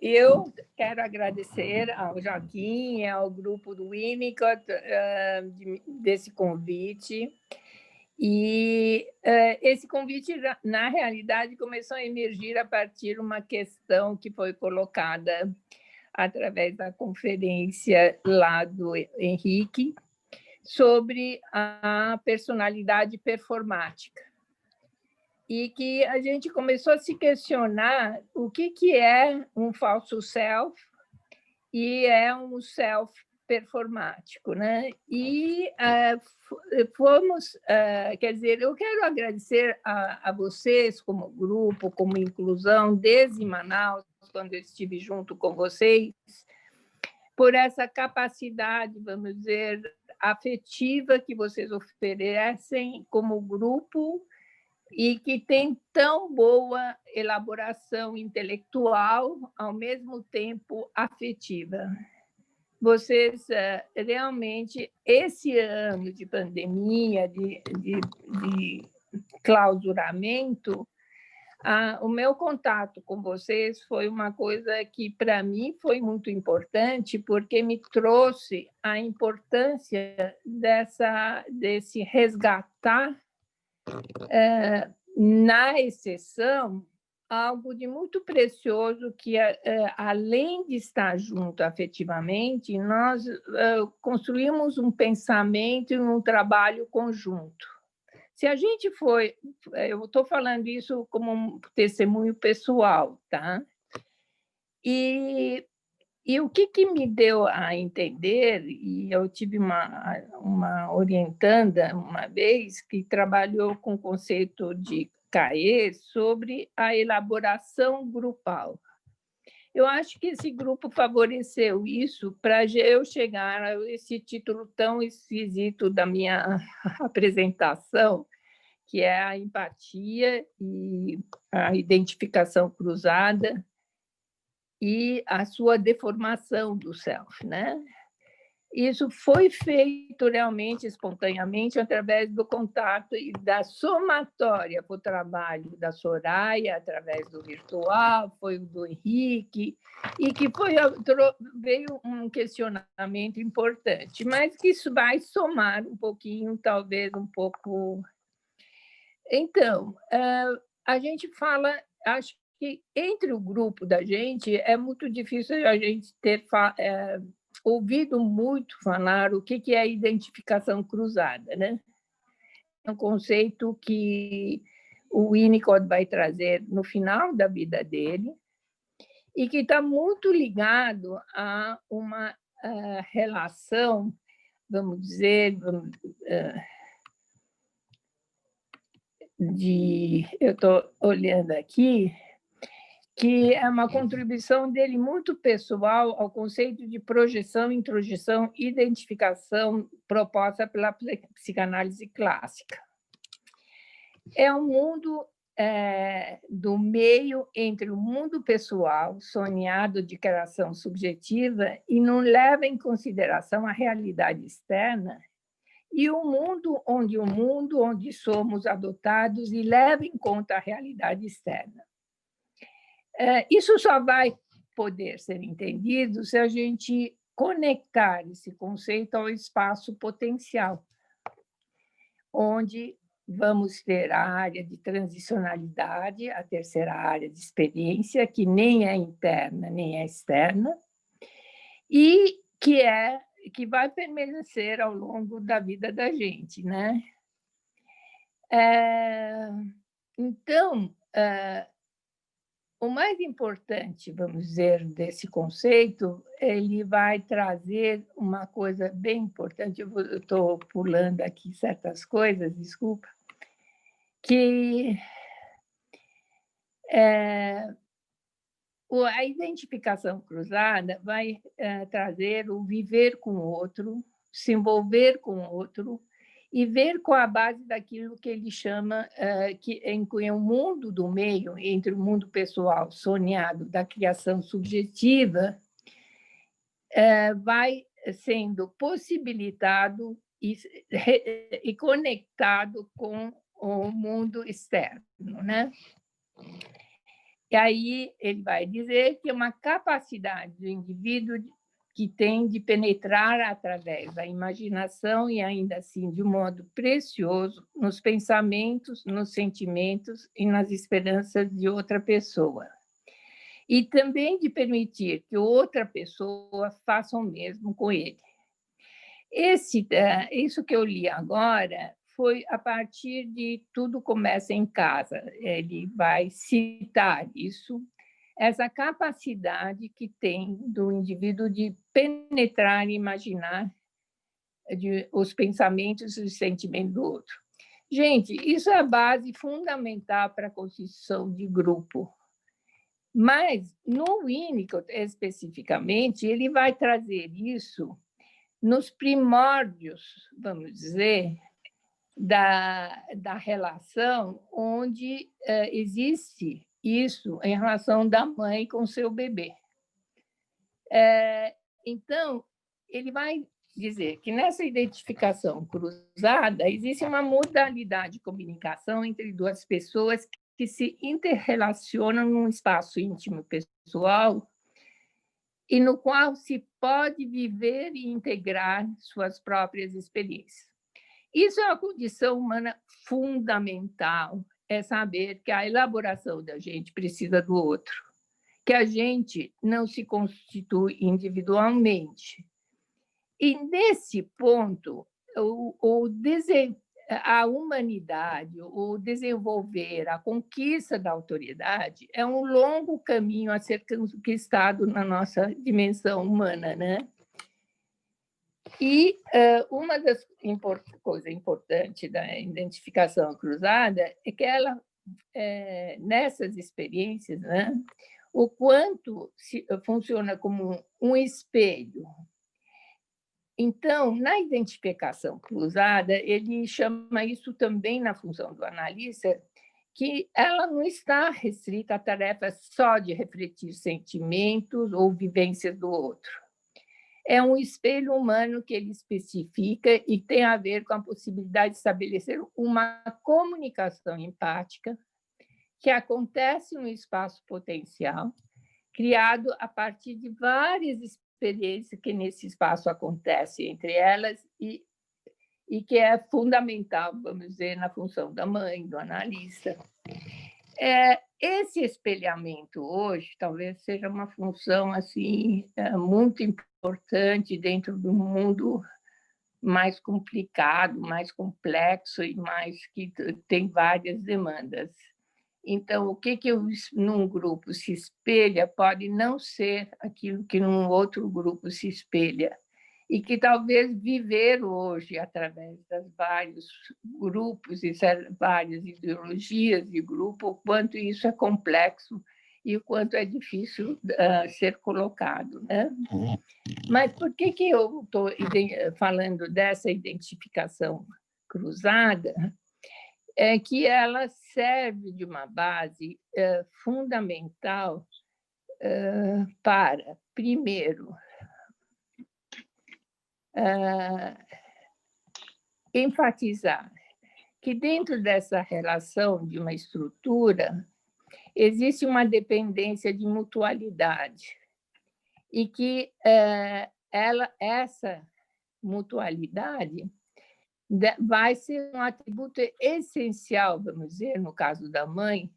eu quero agradecer ao Joaquim e ao grupo do Winnicott desse convite. E esse convite, na realidade, começou a emergir a partir de uma questão que foi colocada através da conferência lá do Henrique sobre a personalidade performática. E que a gente começou a se questionar o que é um falso self e é um self performático, né? E fomos, quer dizer, eu quero agradecer a vocês como grupo, como inclusão, desde Manaus, quando eu estive junto com vocês, por essa capacidade, vamos dizer, afetiva que vocês oferecem como grupo e que tem tão boa elaboração intelectual, ao mesmo tempo afetiva. Vocês, realmente, esse ano de pandemia, de clausuramento, o meu contato com vocês foi uma coisa que, para mim, foi muito importante, porque me trouxe a importância desse resgatar, na exceção, algo de muito precioso que, além de estar junto afetivamente, nós construímos um pensamento e um trabalho conjunto. Se a gente foi, eu estou falando isso como um testemunho pessoal, tá? E o que me deu a entender, e eu tive uma orientanda uma vez que trabalhou com o conceito de CAE sobre a elaboração grupal. Eu acho que esse grupo favoreceu isso para eu chegar a esse título tão esquisito da minha apresentação, que é a empatia e a identificação cruzada e a sua deformação do self, né? Isso foi feito realmente espontaneamente através do contato e da somatória para o trabalho da Soraya, através do virtual, foi o do Henrique, e que veio um questionamento importante, mas que isso vai somar um pouquinho, talvez um pouco. Então, a gente fala, acho que entre o grupo da gente é muito difícil a gente ter ouvido muito falar o que é a identificação cruzada, né? É um conceito que o Winnicott vai trazer no final da vida dele e que está muito ligado a uma relação, vamos dizer, eu estou olhando aqui, que é uma contribuição dele muito pessoal ao conceito de projeção, introjeção, identificação proposta pela psicanálise clássica. É um mundo do meio entre o mundo pessoal, sonhado de criação subjetiva, e não leva em consideração a realidade externa, e o mundo onde somos adotados e leva em conta a realidade externa. Isso só vai poder ser entendido se a gente conectar esse conceito ao espaço potencial, onde vamos ter a área de transicionalidade, a terceira área de experiência, que nem é interna nem é externa, e que vai permanecer ao longo da vida da gente, né? Então, o mais importante, vamos dizer, desse conceito, ele vai trazer uma coisa bem importante, eu estou pulando aqui certas coisas, desculpa, que a identificação cruzada vai trazer o viver com o outro, se envolver com o outro, e ver com a base daquilo que ele chama, em que o mundo do meio, entre o mundo pessoal sonhado da criação subjetiva, vai sendo possibilitado e conectado com o mundo externo, né? E aí ele vai dizer que é uma capacidade do indivíduo que tem de penetrar através da imaginação e, ainda assim, de um modo precioso, nos pensamentos, nos sentimentos e nas esperanças de outra pessoa. E também de permitir que outra pessoa faça o mesmo com ele. Isso que eu li agora foi a partir de Tudo Começa em Casa. Ele vai citar isso, essa capacidade que tem do indivíduo de penetrar e imaginar os pensamentos e os sentimentos do outro. Gente, isso é a base fundamental para a constituição de grupo. Mas, no Winnicott, especificamente, ele vai trazer isso nos primórdios, vamos dizer, da relação onde existe isso em relação da mãe com seu bebê. Então, ele vai dizer que nessa identificação cruzada existe uma modalidade de comunicação entre duas pessoas que se interrelacionam num espaço íntimo pessoal e no qual se pode viver e integrar suas próprias experiências. Isso é uma condição humana fundamental, é saber que a elaboração da gente precisa do outro, que a gente não se constitui individualmente. E, nesse ponto, a humanidade, o desenvolver, a conquista da autoridade é um longo caminho a ser conquistado na nossa dimensão humana, né? E uma das coisas importantes da identificação cruzada é que ela, nessas experiências, né, o quanto funciona como um espelho. Então, na identificação cruzada, ele chama isso também na função do analista, que ela não está restrita à tarefa só de refletir sentimentos ou vivências do outro. É um espelho humano que ele especifica e tem a ver com a possibilidade de estabelecer uma comunicação empática que acontece no espaço potencial, criado a partir de várias experiências que nesse espaço acontecem entre elas e que é fundamental, vamos dizer, na função da mãe, do analista. Esse espelhamento hoje talvez seja uma função assim muito importante dentro do mundo mais complicado, mais complexo e mais que tem várias demandas. Então, o que num grupo se espelha pode não ser aquilo que num outro grupo se espelha. E que talvez viver hoje, através das vários grupos e várias ideologias de grupo, o quanto isso é complexo e o quanto é difícil ser colocado, né? Mas por que eu estou falando dessa identificação cruzada? É que ela serve de uma base fundamental para, primeiro, enfatizar que dentro dessa relação de uma estrutura existe uma dependência de mutualidade e que essa mutualidade vai ser um atributo essencial, vamos dizer, no caso da mãe,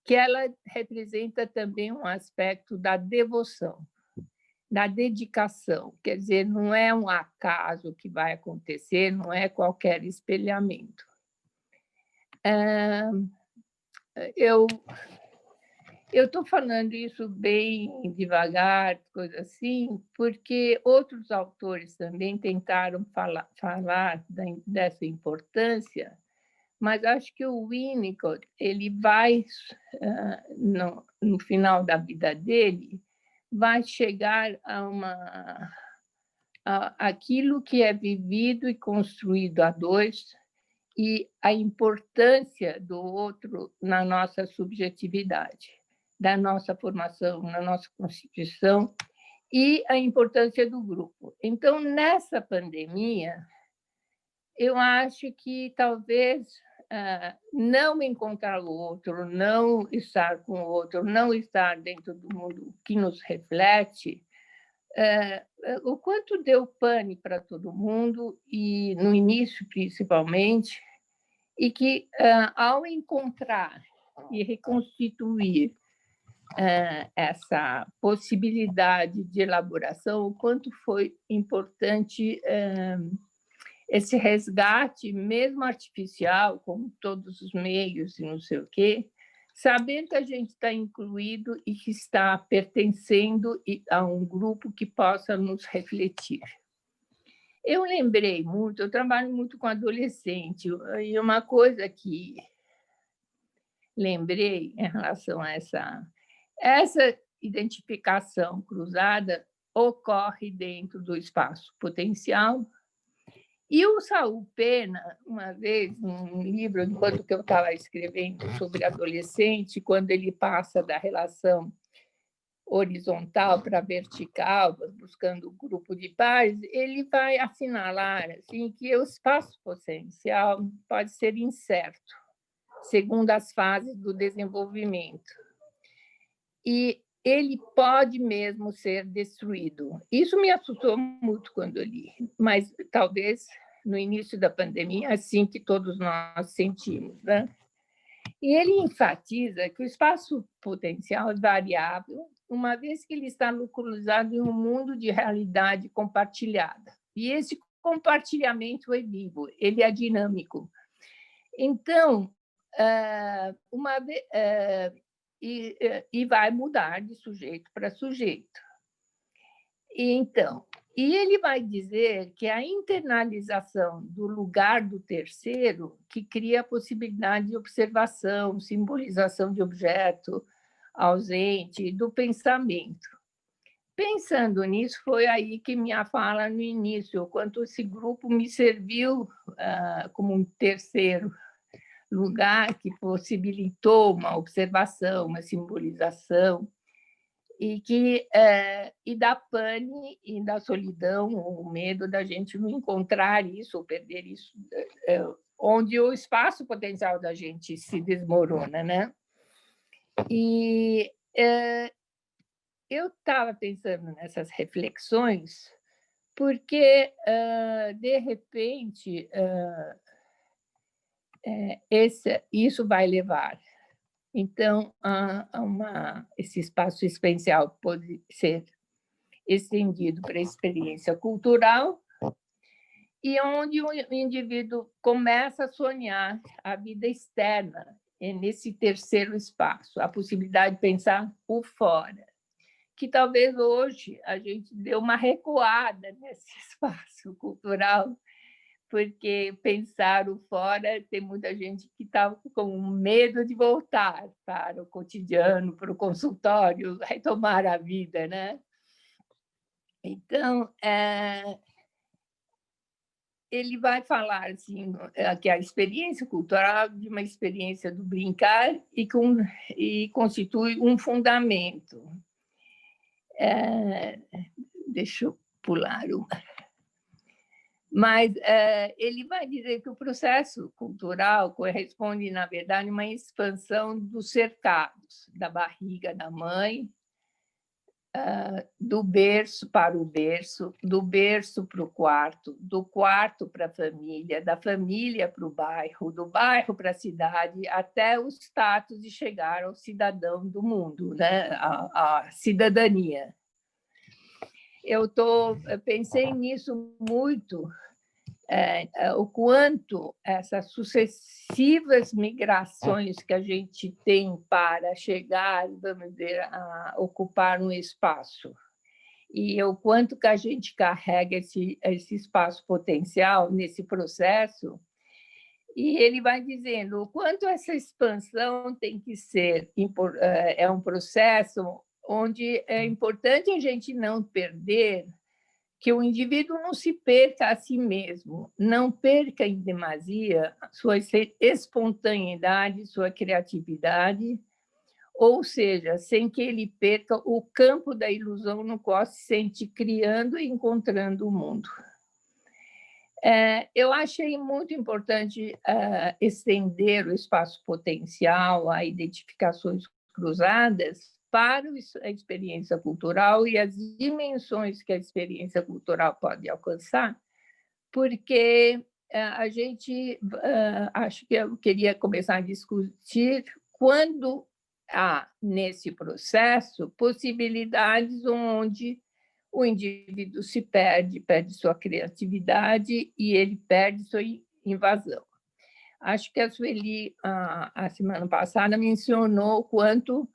que ela representa também um aspecto da devoção, da dedicação. Quer dizer, não é um acaso que vai acontecer, não é qualquer espelhamento. Eu estou falando isso bem devagar, coisa assim, porque outros autores também tentaram falar dessa importância, mas acho que o Winnicott ele vai, no final da vida dele, vai chegar aquilo que é vivido e construído a dois e a importância do outro na nossa subjetividade, da nossa formação, na nossa constituição e a importância do grupo. Então, nessa pandemia, eu acho que talvez não encontrar o outro, não estar com o outro, não estar dentro do mundo que nos reflete, o quanto deu pane para todo mundo, e no início principalmente, e que, ao encontrar e reconstituir essa possibilidade de elaboração, o quanto foi importante esse resgate, mesmo artificial, com todos os meios e não sei o quê, sabendo que a gente está incluído e que está pertencendo a um grupo que possa nos refletir. Eu lembrei muito, eu trabalho muito com adolescente, e uma coisa que lembrei em relação a essa identificação cruzada ocorre dentro do espaço potencial. E o Saul Pena, uma vez, num livro, enquanto que eu estava escrevendo sobre adolescente, quando ele passa da relação horizontal para vertical, buscando um grupo de pares, ele vai assinalar assim, que o espaço potencial pode ser incerto, segundo as fases do desenvolvimento. E ele pode mesmo ser destruído. Isso me assustou muito quando eu li, mas talvez no início da pandemia, assim que todos nós sentimos, né? E ele enfatiza que o espaço potencial é variável, uma vez que ele está localizado em um mundo de realidade compartilhada. E esse compartilhamento é vivo, ele é dinâmico. Então, e vai mudar de sujeito para sujeito. E ele vai dizer que a internalização do lugar do terceiro que cria a possibilidade de observação, simbolização de objeto ausente, do pensamento. Pensando nisso, foi aí que minha fala no início, o quanto esse grupo me serviu como um terceiro lugar que possibilitou uma observação, uma simbolização, e da pane e da solidão, o medo da gente não encontrar isso ou perder isso, onde o espaço potencial da gente se desmorona, né? E eu estava pensando nessas reflexões porque, de repente, isso vai levar. Então, esse espaço experiencial pode ser estendido para a experiência cultural, e onde o indivíduo começa a sonhar a vida externa, nesse terceiro espaço, a possibilidade de pensar o fora, que talvez hoje a gente dê uma recuada nesse espaço cultural, porque pensar o fora, tem muita gente que está com medo de voltar para o cotidiano, para o consultório, retomar a vida, né? Então, ele vai falar assim, que a experiência cultural de uma experiência do brincar e constitui um fundamento. Deixa eu pular o... Mas ele vai dizer que o processo cultural corresponde, na verdade, a uma expansão dos cercados, da barriga da mãe, do berço para o berço, do berço para o quarto, do quarto para a família, da família para o bairro, do bairro para a cidade, até o status de chegar ao cidadão do mundo, né? A cidadania. Eu pensei nisso muito, o quanto essas sucessivas migrações que a gente tem para chegar, vamos dizer, a ocupar um espaço, e o quanto que a gente carrega esse espaço potencial nesse processo, e ele vai dizendo o quanto essa expansão tem que ser, é um processo onde é importante a gente não perder, que o indivíduo não se perca a si mesmo, não perca em demasia sua espontaneidade, sua criatividade, ou seja, sem que ele perca o campo da ilusão no qual se sente criando e encontrando o mundo. Eu achei muito importante estender o espaço potencial a identificações cruzadas para a experiência cultural e as dimensões que a experiência cultural pode alcançar, porque a gente, acho que eu queria começar a discutir quando há, nesse processo, possibilidades onde o indivíduo se perde sua criatividade e ele perde sua invasão. Acho que a Sueli, a semana passada, mencionou o quanto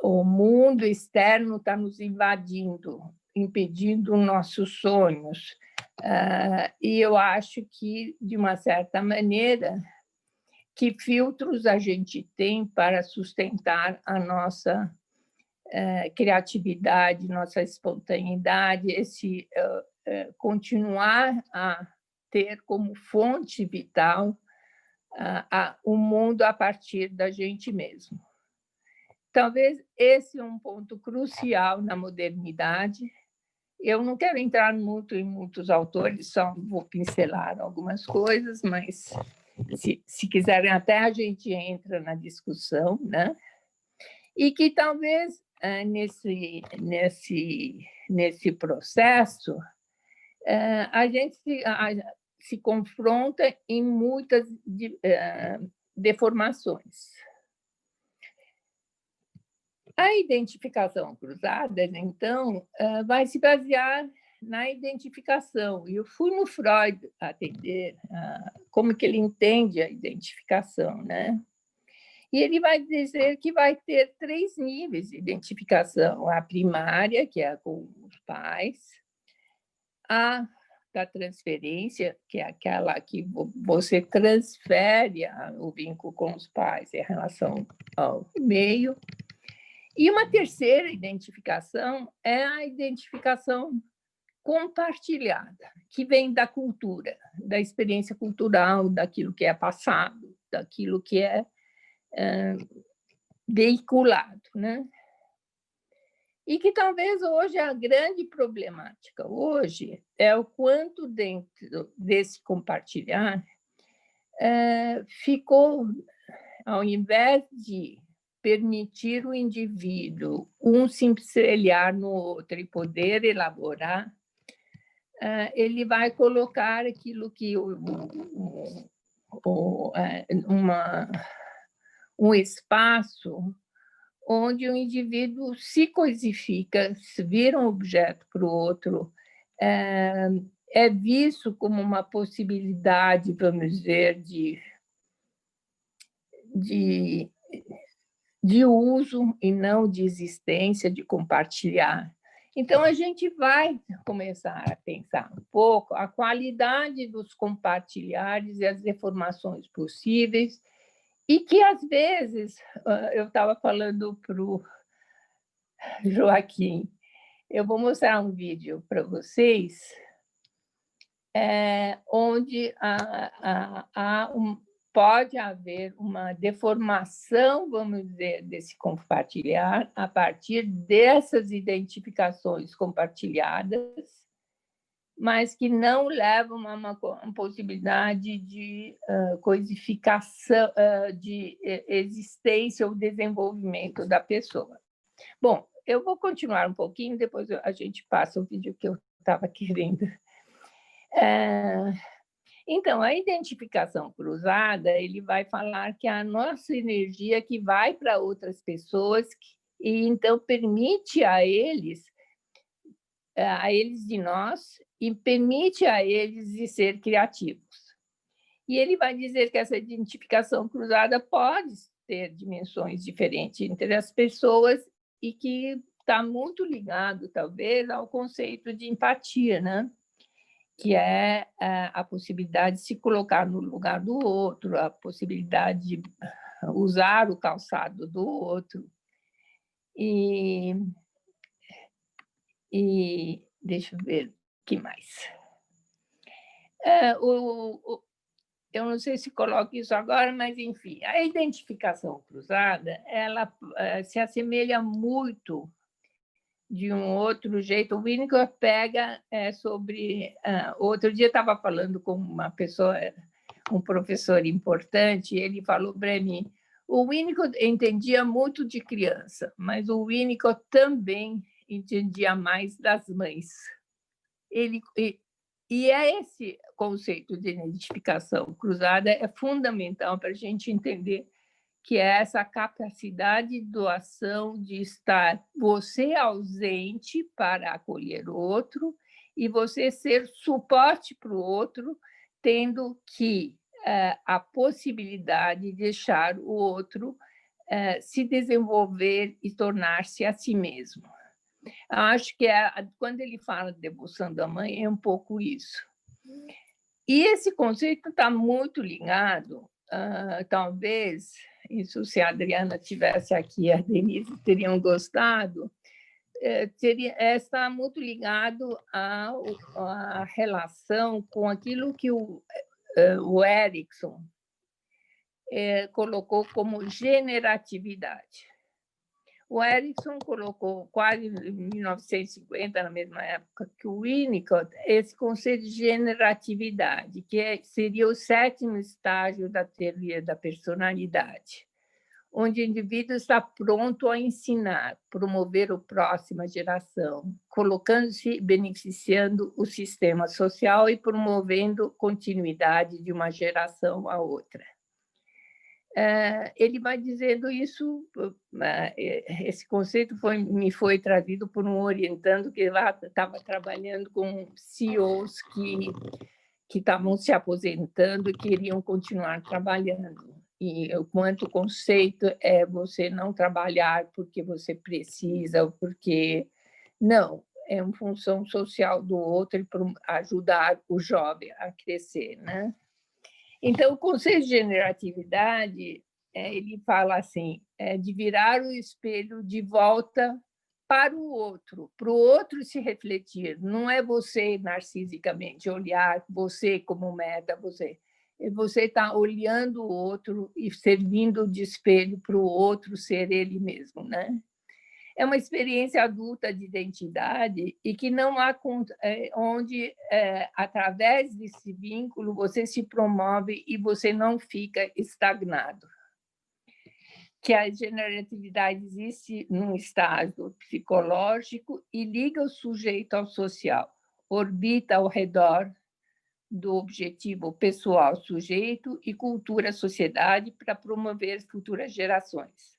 o mundo externo está nos invadindo, impedindo nossos sonhos. E eu acho que, de uma certa maneira, que filtros a gente tem para sustentar a nossa criatividade, nossa espontaneidade, esse continuar a ter como fonte vital o mundo a partir da gente mesmo. Talvez esse é um ponto crucial na modernidade. Eu não quero entrar muito em muitos autores, só vou pincelar algumas coisas, mas se quiserem até a gente entra na discussão, né? E que talvez nesse processo a gente se confronta em muitas deformações. A identificação cruzada, então, vai se basear na identificação. E eu fui no Freud atender como que ele entende a identificação, né? E ele vai dizer que vai ter 3 níveis de identificação: a primária, que é com os pais, a da transferência, que é aquela que você transfere o vínculo com os pais em relação ao meio. E uma terceira identificação é a identificação compartilhada, que vem da cultura, da experiência cultural, daquilo que é passado, daquilo que é veiculado, né? E que talvez hoje a grande problemática hoje é o quanto dentro desse compartilhar ficou, ao invés de permitir o indivíduo se espelhar no outro e poder elaborar, ele vai colocar aquilo que um espaço onde o indivíduo se coisifica, se vira um objeto para o outro, é visto como uma possibilidade, vamos dizer, de uso e não de existência, de compartilhar. Então, a gente vai começar a pensar um pouco a qualidade dos compartilhares e as deformações possíveis, e que, às vezes, eu estava falando para o Joaquim, eu vou mostrar um vídeo para vocês, onde pode haver uma deformação, vamos dizer, desse compartilhar a partir dessas identificações compartilhadas, mas que não levam a uma possibilidade de coisificação, de existência ou desenvolvimento da pessoa. Bom, eu vou continuar um pouquinho, depois a gente passa o vídeo que eu estava querendo. Então, a identificação cruzada, ele vai falar que a nossa energia que vai para outras pessoas e então permite a eles de nós e permite a eles de ser criativos. E ele vai dizer que essa identificação cruzada pode ter dimensões diferentes entre as pessoas e que está muito ligado, talvez, ao conceito de empatia, né? Que é a possibilidade de se colocar no lugar do outro, a possibilidade de usar o calçado do outro. E deixa eu ver o que mais. Eu não sei se coloco isso agora, mas, enfim, a identificação cruzada ela se assemelha muito de um outro jeito. O Winnicott pega sobre... outro dia estava falando com uma pessoa, um professor importante, e ele falou para mim, o Winnicott entendia muito de criança, mas o Winnicott também entendia mais das mães. E é esse conceito de identificação cruzada é fundamental para a gente entender que é essa capacidade de doação, de estar você ausente para acolher o outro e você ser suporte para o outro, tendo que a possibilidade de deixar o outro se desenvolver e tornar-se a si mesmo. Acho que quando ele fala de devoção da mãe, é um pouco isso. E esse conceito está muito ligado, talvez, isso se a Adriana tivesse aqui, a Denise teriam gostado, está muito ligado à relação com aquilo que o Erickson colocou como generatividade. O Erickson colocou, quase em 1950, na mesma época que o Winnicott, esse conceito de generatividade, que seria o 7º estágio da teoria da personalidade, onde o indivíduo está pronto a ensinar, promover a próxima geração, colocando-se, beneficiando o sistema social e promovendo continuidade de uma geração à outra. Ele vai dizendo isso, esse conceito me foi trazido por um orientando que lá estava trabalhando com CEOs que estavam se aposentando e queriam continuar trabalhando. E o quanto o conceito é você não trabalhar porque você precisa, ou porque... Não, é uma função social do outro e ajudar o jovem a crescer, né? Então, o conceito de generatividade, ele fala assim, de virar o espelho de volta para o outro se refletir. Não é você narcisicamente olhar você como meta, você está olhando o outro e servindo de espelho para o outro ser ele mesmo, né? É uma experiência adulta de identidade e que não há onde, através desse vínculo, você se promove e você não fica estagnado. Que a generatividade existe num estágio psicológico e liga o sujeito ao social, orbita ao redor do objetivo pessoal sujeito e cultura-sociedade para promover futuras gerações.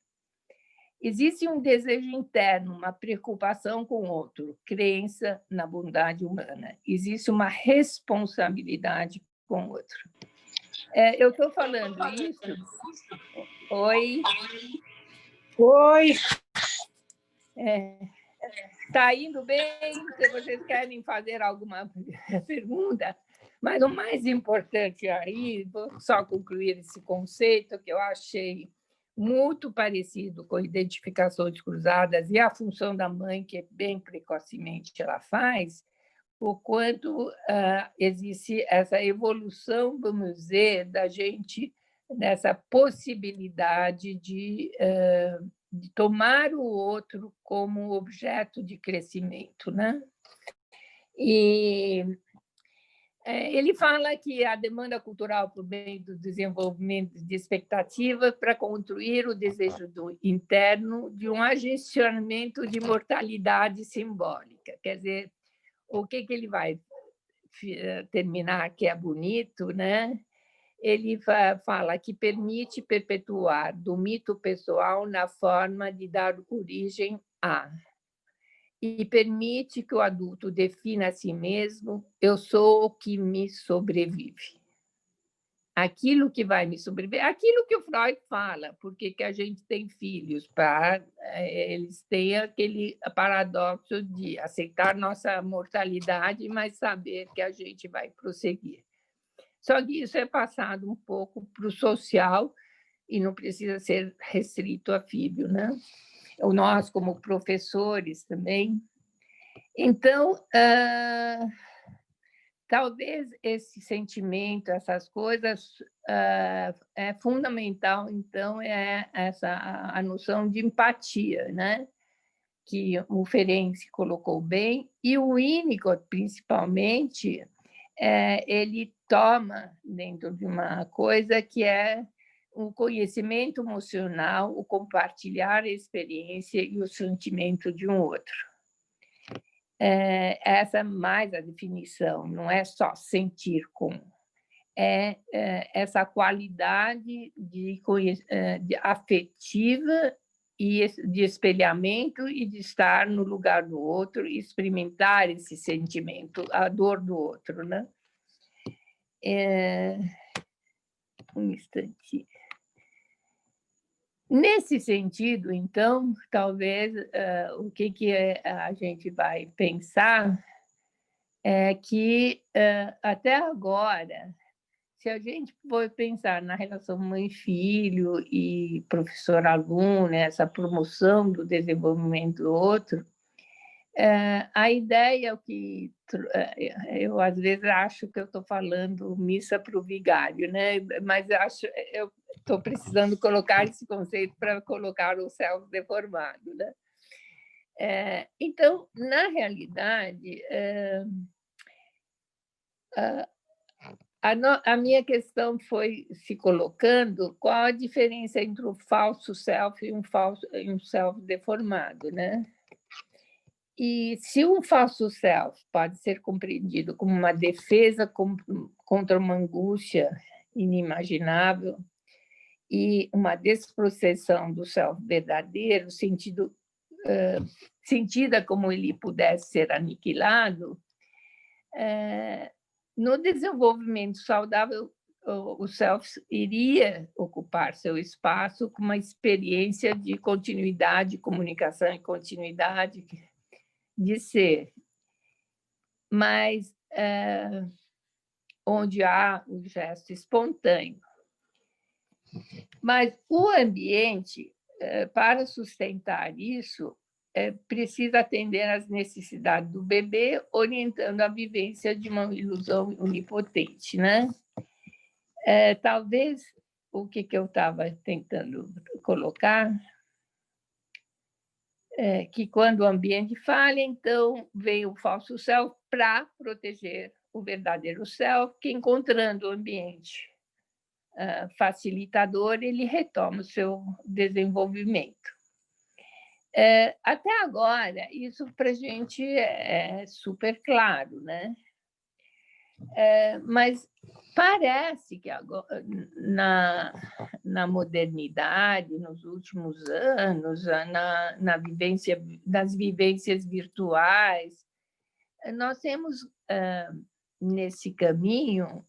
Existe um desejo interno, uma preocupação com o outro, crença na bondade humana. Existe uma responsabilidade com o outro. Eu estou falando isso... Oi? Oi! Está indo bem? Se vocês querem fazer alguma pergunta, mas o mais importante aí, vou só concluir esse conceito que eu achei muito parecido com identificações cruzadas e a função da mãe, que bem precocemente ela faz, o quanto existe essa evolução, vamos dizer, da gente nessa possibilidade de tomar o outro como objeto de crescimento, né? E ele fala que a demanda cultural por meio do desenvolvimento de expectativa para construir o desejo interno de um agestionamento de mortalidade simbólica. Quer dizer, o que ele vai terminar, que é bonito, né? Ele fala que permite perpetuar do mito pessoal na forma de dar origem a... e permite que o adulto defina a si mesmo, eu sou o que me sobrevive. Aquilo que vai me sobreviver, aquilo que o Freud fala, porque que a gente tem filhos, para eles têm aquele paradoxo de aceitar nossa mortalidade, mas saber que a gente vai prosseguir. Só que isso é passado um pouco para o social e não precisa ser restrito a filho, né? Nós, como professores também. Então, talvez esse sentimento, essas coisas, é fundamental, então, a noção de empatia, né? que o Ferenczi colocou bem, e o Winnicott, principalmente, ele toma dentro de uma coisa que é o conhecimento emocional, o compartilhar a experiência e o sentimento de um outro. Essa é mais a definição, não é só sentir com, essa qualidade de afetiva e de espelhamento e de estar no lugar do outro e experimentar esse sentimento, a dor do outro, né? Um instante. Nesse sentido, então, talvez o que a gente vai pensar é que, até agora, se a gente for pensar na relação mãe-filho e professor-aluno, essa promoção do desenvolvimento do outro, a ideia que eu às vezes acho que eu estou falando missa para o vigário, né? Mas eu estou precisando colocar esse conceito para colocar o self deformado, né? Então, na realidade, a minha questão foi se colocando qual a diferença entre o falso self e um self deformado, né? E se um falso self pode ser compreendido como uma defesa contra uma angústia inimaginável e uma desprocessão do self verdadeiro, sentida como ele pudesse ser aniquilado, no desenvolvimento saudável, o self iria ocupar seu espaço com uma experiência de continuidade, comunicação e continuidade de ser, mas onde há o gesto espontâneo. Mas o ambiente, para sustentar isso, precisa atender às necessidades do bebê, orientando a vivência de uma ilusão onipotente, né? Talvez o que eu estava tentando colocar que quando o ambiente falha, então vem o falso self para proteger o verdadeiro self, que encontrando o ambiente facilitador, ele retoma o seu desenvolvimento. Até agora, isso para a gente é super claro, né? Mas parece que agora, na modernidade, nos últimos anos, nas vivências virtuais, nós temos, nesse caminho,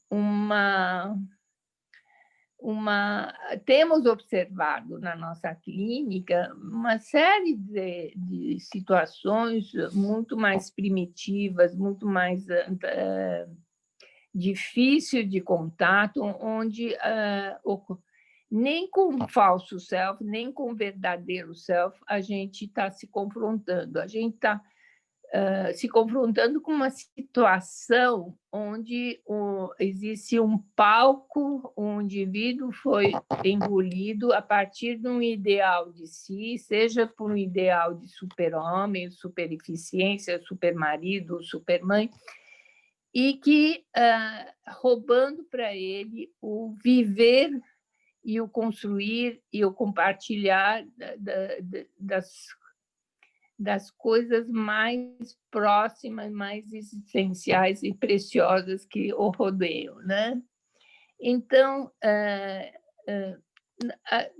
temos observado na nossa clínica uma série de situações muito mais primitivas, muito mais difícil de contato, onde nem com o falso self, nem com o verdadeiro self, a gente está se confrontando. A gente está se confrontando com uma situação onde existe um palco, um indivíduo foi engolido a partir de um ideal de si, seja por um ideal de super-homem, super-eficiência, super-marido, super-mãe, e que, roubando para ele o viver e o construir e o compartilhar das coisas mais próximas, mais existenciais e preciosas que o rodeiam, né? Então,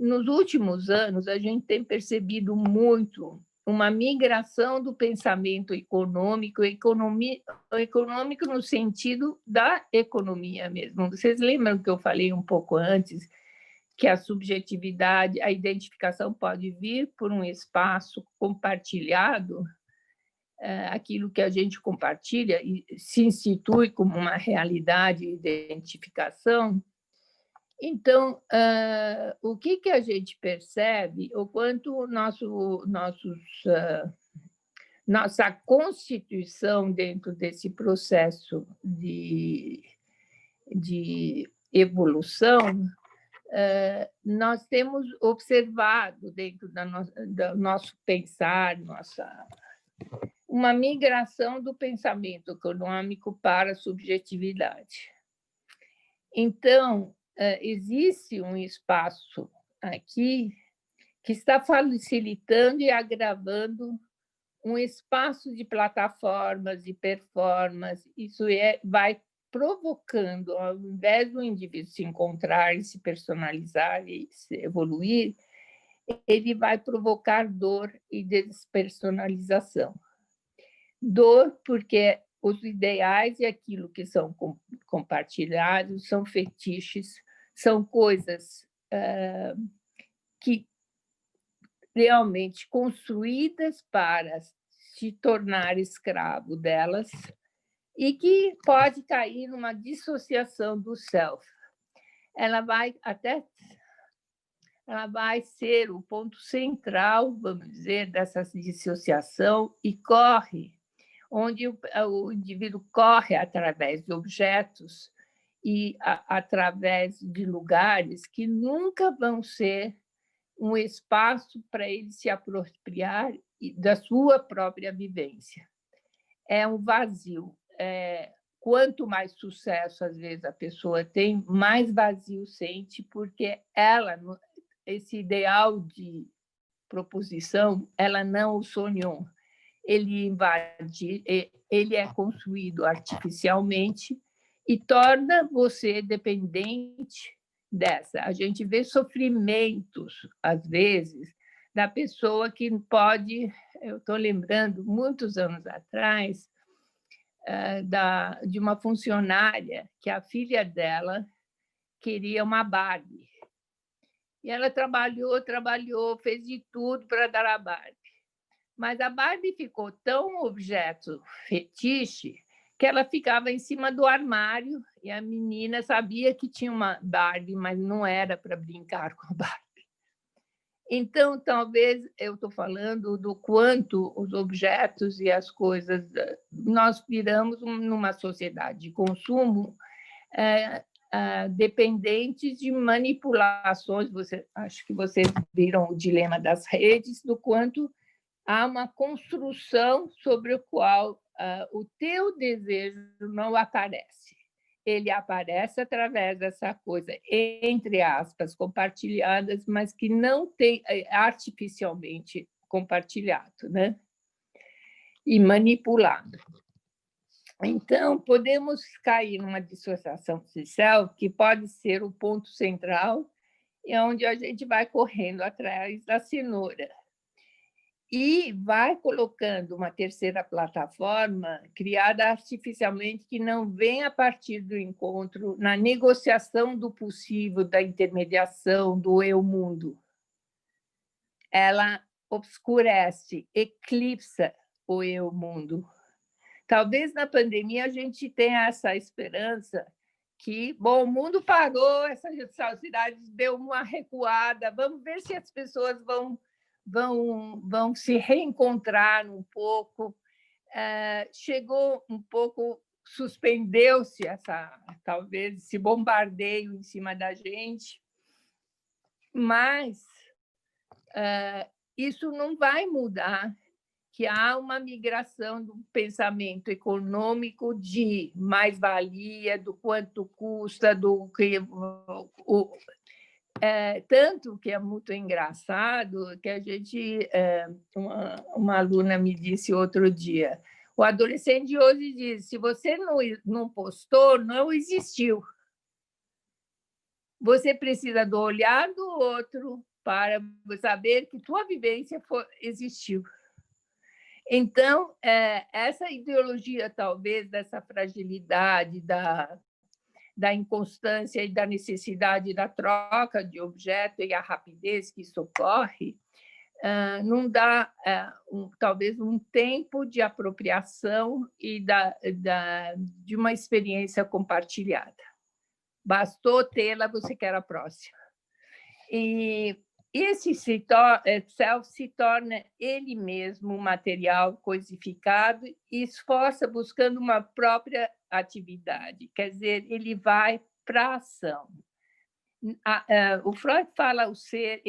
nos últimos anos, a gente tem percebido muito uma migração do pensamento econômico no sentido da economia mesmo. Vocês lembram que eu falei um pouco antes que a subjetividade, a identificação pode vir por um espaço compartilhado, aquilo que a gente compartilha e se institui como uma realidade de identificação. Então, o que a gente percebe, o quanto nossa constituição dentro desse processo de evolução nós temos observado dentro do nosso pensar, uma migração do pensamento econômico para a subjetividade. Então, existe um espaço aqui que está facilitando e agravando um espaço de plataformas, de performance. Isso vai provocando, ao invés do indivíduo se encontrar e se personalizar e se evoluir, ele vai provocar dor e despersonalização. Dor porque os ideais e aquilo que são compartilhados são fetiches, são coisas que realmente construídas para se tornar escravo delas e que pode cair numa dissociação do self. Ela vai ser o ponto central, vamos dizer, dessa dissociação e corre onde o indivíduo corre através de objetos e através de lugares que nunca vão ser um espaço para ele se apropriar da sua própria vivência. É um vazio. Quanto mais sucesso, às vezes, a pessoa tem, mais vazio sente, porque esse ideal de proposição, ela não o sonhou. Ele é construído artificialmente e torna você dependente dessa. A gente vê sofrimentos, às vezes, da pessoa que pode... Eu estou lembrando, muitos anos atrás, de uma funcionária que a filha dela queria uma Barbie. E ela trabalhou, fez de tudo para dar a Barbie. Mas a Barbie ficou tão objeto fetiche que ela ficava em cima do armário e a menina sabia que tinha uma Barbie, mas não era para brincar com a Barbie. Então, talvez eu estou falando do quanto os objetos e as coisas... Nós viramos numa sociedade de consumo dependentes de manipulações. Acho que vocês viram o dilema das redes, do quanto há uma construção sobre o qual o teu desejo não aparece. Ele aparece através dessa coisa, entre aspas, compartilhadas, mas que não tem artificialmente compartilhado, né? E manipulado. Então, podemos cair numa dissociação social que pode ser o ponto central e onde a gente vai correndo atrás da cenoura. E vai colocando uma terceira plataforma criada artificialmente que não vem a partir do encontro, na negociação do possível, da intermediação, do eu-mundo. Ela obscurece, eclipsa o eu-mundo. Talvez na pandemia a gente tenha essa esperança que, bom, o mundo parou, essa cidade deu uma recuada, vamos ver se as pessoas vão se reencontrar um pouco. Chegou um pouco, suspendeu-se talvez esse bombardeio em cima da gente, mas isso não vai mudar, que há uma migração do pensamento econômico de mais-valia, do quanto custa, do que... tanto que é muito engraçado que a gente... uma aluna me disse outro dia, o adolescente de hoje diz, se você não postou, não existiu. Você precisa do olhar do outro para saber que tua vivência existiu. Então, essa ideologia, talvez, dessa fragilidade, da inconstância e da necessidade da troca de objeto e a rapidez que isso ocorre, não dá, talvez, um tempo de apropriação e de uma experiência compartilhada. Bastou tê-la, você quer a próxima. E esse self se torna ele mesmo um material coisificado e esforça buscando uma própria atividade, quer dizer, ele vai para a ação. O Freud fala o ser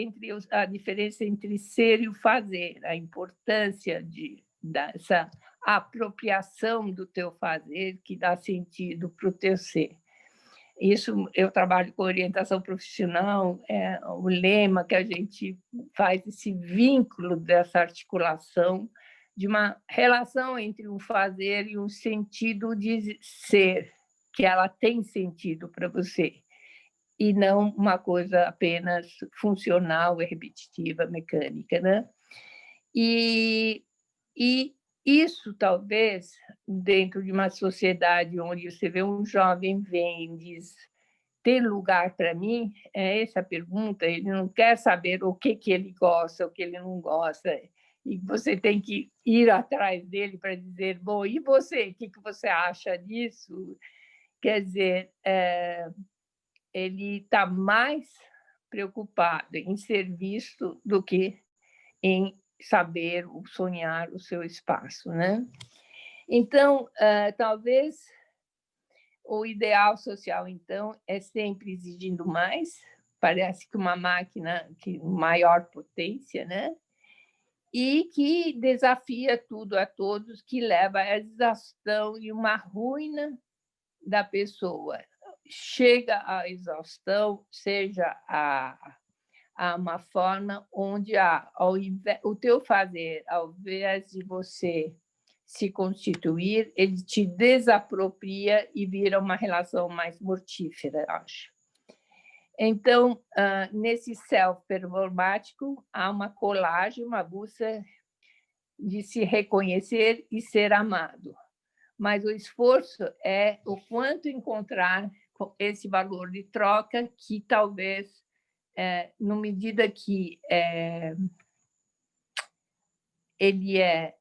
a diferença entre ser e o fazer, a importância dessa apropriação do teu fazer que dá sentido para o teu ser. Isso, eu trabalho com orientação profissional, é o lema que a gente faz esse vínculo dessa articulação de uma relação entre um fazer e um sentido de ser, que ela tem sentido para você, e não uma coisa apenas funcional e repetitiva, mecânica, né? E isso, talvez, dentro de uma sociedade onde você vê um jovem vem e diz: tem lugar para mim? É essa a pergunta. Ele não quer saber o que ele gosta, o que ele não gosta, e você tem que ir atrás dele para dizer: bom, e você, o que você acha disso? Quer dizer, ele está mais preocupado em ser visto do que em saber ou sonhar o seu espaço, né? Então, talvez o ideal social, então, é sempre exigindo mais, parece que uma máquina de maior potência, né? E que desafia tudo a todos, que leva à exaustão e uma ruína da pessoa. Chega à exaustão, seja a uma forma onde o teu fazer, ao invés de você se constituir, ele te desapropria e vira uma relação mais mortífera, acho. Então, nesse self performático, há uma colagem, uma busca de se reconhecer e ser amado. Mas o esforço é o quanto encontrar esse valor de troca que talvez, na medida que ele é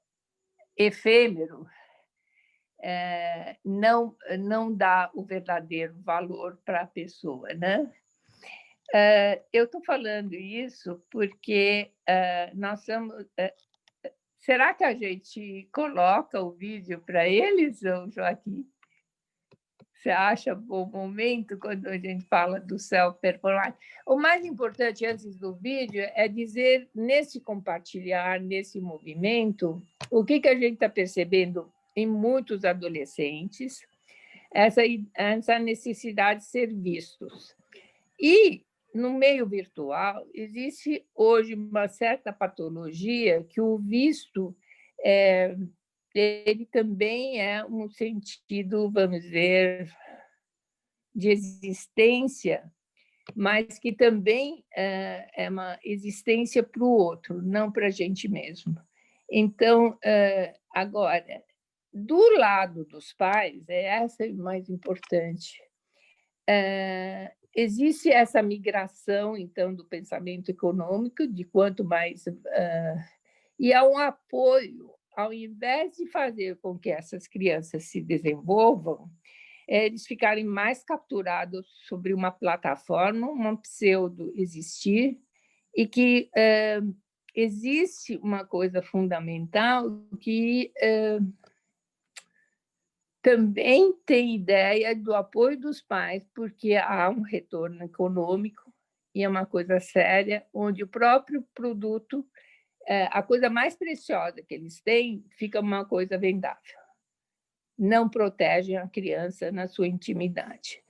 efêmero, não dá o verdadeiro valor para a pessoa, né? Eu estou falando isso porque nós somos... Será que a gente coloca o vídeo para eles, Joaquim? Você acha bom momento quando a gente fala do self-performance? O mais importante, antes do vídeo, é dizer, nesse compartilhar, nesse movimento, o que a gente está percebendo em muitos adolescentes, essa necessidade de ser vistos. E, no meio virtual, existe hoje uma certa patologia que o visto ele também é um sentido, vamos dizer, de existência, mas que também é uma existência para o outro, não para a gente mesmo. Então, agora, do lado dos pais, essa é mais importante, existe essa migração, então, do pensamento econômico, de quanto mais... e há um apoio, ao invés de fazer com que essas crianças se desenvolvam, eles ficarem mais capturados sobre uma plataforma, uma pseudo-existir, e que existe uma coisa fundamental que também tem ideia do apoio dos pais, porque há um retorno econômico, e é uma coisa séria, onde o próprio produto, a coisa mais preciosa que eles têm, fica uma coisa vendável. Não protegem a criança na sua intimidade.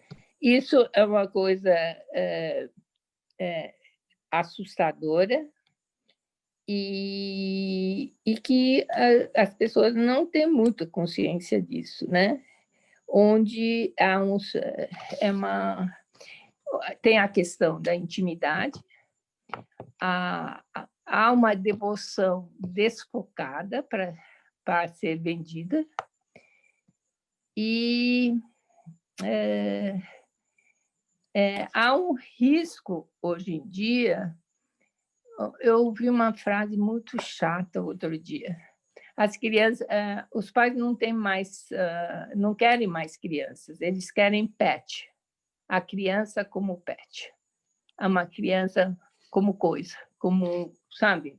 Isso é uma coisa assustadora e que as pessoas não têm muita consciência disso, né? Onde tem a questão da intimidade, há uma devoção desfocada para ser vendida, e há um risco hoje em dia. Eu ouvi uma frase muito chata outro dia. As crianças, os pais não têm mais, não querem mais crianças, eles querem pet. A criança como pet, uma criança como coisa, como, sabe,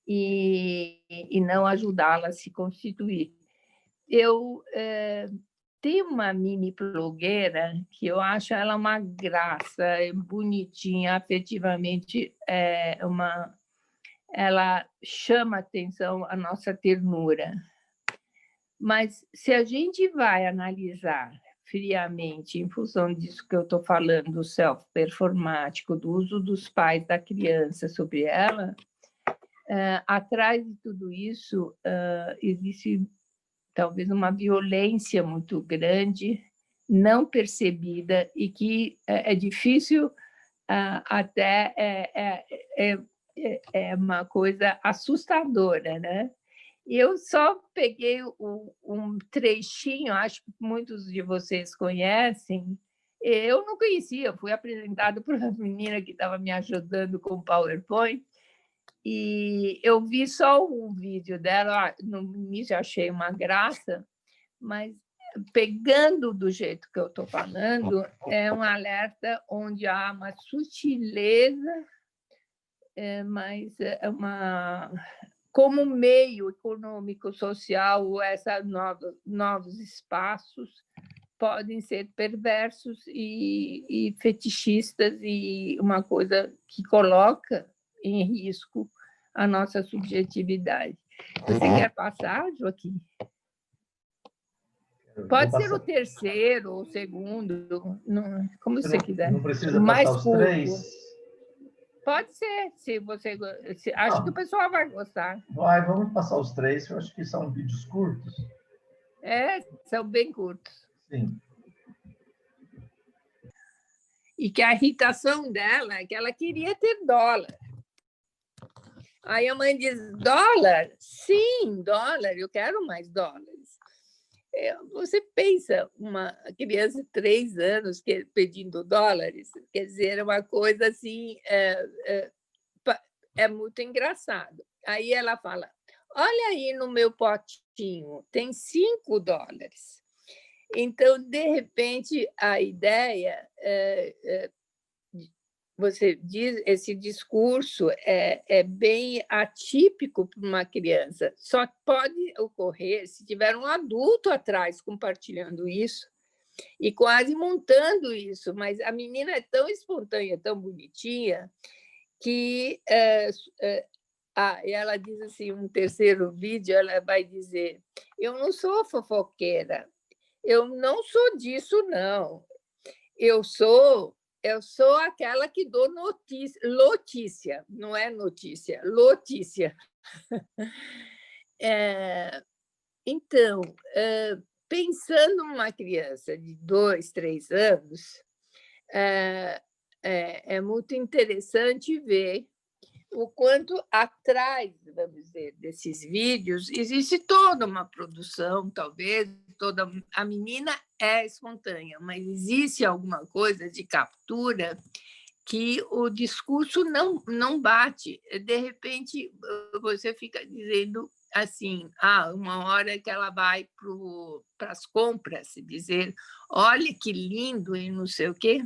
e não ajudá-la a se constituir. Eu Tem uma mini blogueira que eu acho ela uma graça, é bonitinha, afetivamente, ela chama atenção a nossa ternura. Mas se a gente vai analisar friamente, em função disso que eu estou falando, do self-performático, do uso dos pais da criança sobre ela, atrás de tudo isso existe talvez uma violência muito grande, não percebida, e que é difícil, até é uma coisa assustadora, né? Eu só peguei um trechinho, acho que muitos de vocês conhecem. Eu não conhecia, fui apresentada por uma menina que estava me ajudando com o PowerPoint, e eu vi só um vídeo dela. No início achei uma graça, mas pegando do jeito que eu estou falando, é um alerta onde há uma sutileza, mas é uma... Como meio econômico, social, esses novos espaços podem ser perversos e fetichistas, e uma coisa que coloca em risco a nossa subjetividade. Você quer passar, Joaquim? Pode ser o terceiro ou o segundo, como você quiser. Não precisa mais passar os curto. 3? Pode ser, se você... acho que o pessoal vai gostar. Vamos passar os 3, que eu acho que são vídeos curtos. São bem curtos. Sim. E que a irritação dela é que ela queria ter dólar. Aí a mãe diz, dólar? Sim, dólar, eu quero mais dólares. Você pensa, uma criança de 3 anos pedindo dólares, quer dizer, é uma coisa assim, é muito engraçado. Aí ela fala, olha aí no meu potinho, tem 5 dólares. Então, de repente, a ideia, você diz, esse discurso é bem atípico para uma criança. Só pode ocorrer se tiver um adulto atrás compartilhando isso e quase montando isso. Mas a menina é tão espontânea, tão bonitinha, que e ela diz assim, um terceiro vídeo, ela vai dizer, eu não sou fofoqueira, eu não sou disso, não. Eu sou aquela que dou notícia, não é notícia, lotícia. Então, pensando numa criança de 2, 3 anos, é muito interessante ver o quanto atrás, vamos dizer, desses vídeos existe toda uma produção, talvez, a menina é espontânea, mas existe alguma coisa de captura que o discurso não bate. De repente, você fica dizendo assim, uma hora que ela vai para as compras, dizer, olha que lindo e não sei o quê,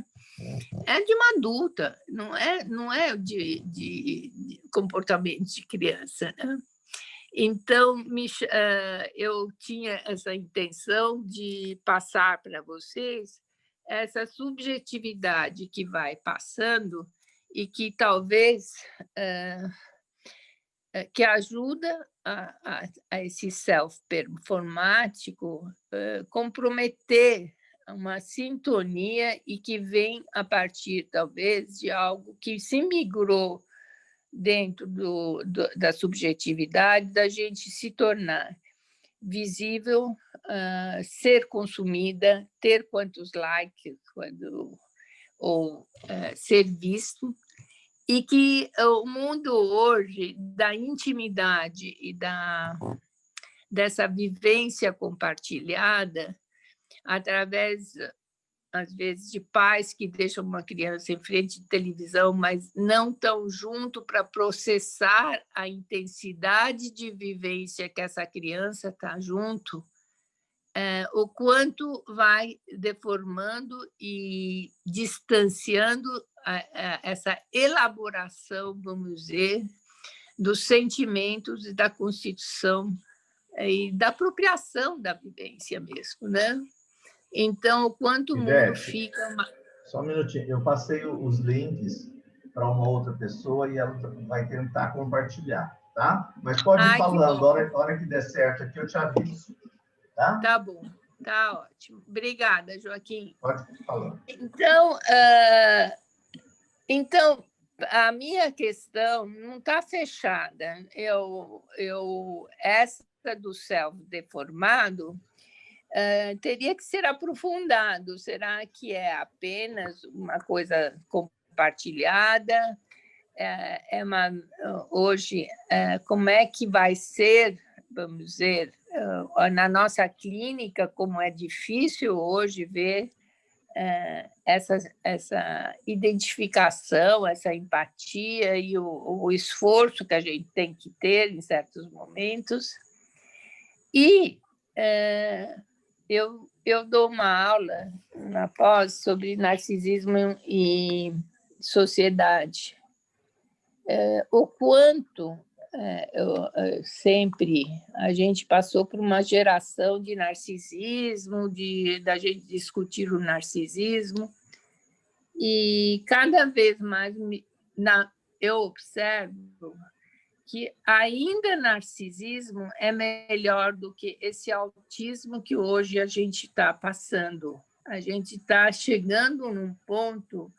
é de uma adulta, não é de comportamento de criança, né? Então, eu tinha essa intenção de passar para vocês essa subjetividade que vai passando e que talvez que ajuda a esse self-performático comprometer uma sintonia e que vem a partir, talvez, de algo que se migrou dentro da subjetividade, da gente se tornar visível, ser consumida, ter quantos likes, ou ser visto, e que o mundo hoje da intimidade e dessa vivência compartilhada, através, às vezes, de pais que deixam uma criança em frente de televisão, mas não estão junto para processar a intensidade de vivência que essa criança está junto, o quanto vai deformando e distanciando essa elaboração, vamos dizer, dos sentimentos e da constituição e da apropriação da vivência mesmo, né? Então, quanto o mundo Ivete, fica... só um minutinho. Eu passei os links para uma outra pessoa e ela vai tentar compartilhar, tá? Mas pode ir Ai, que falando. bom. A hora que der certo aqui, eu te aviso, tá? Tá bom, tá ótimo. Obrigada, Joaquim. Pode ir falando. Então, a minha questão não está fechada. Essa do self-deformado teria que ser aprofundado. Será que é apenas uma coisa compartilhada? Hoje, como é que vai ser, vamos dizer, na nossa clínica, como é difícil hoje ver essa identificação, essa empatia e o esforço que a gente tem que ter em certos momentos. E eu dou uma aula na pós sobre narcisismo e sociedade. O quanto sempre a gente passou por uma geração de narcisismo, da gente discutir o narcisismo, e cada vez mais eu observo que ainda narcisismo é melhor do que esse autismo que hoje a gente está passando. A gente está chegando num ponto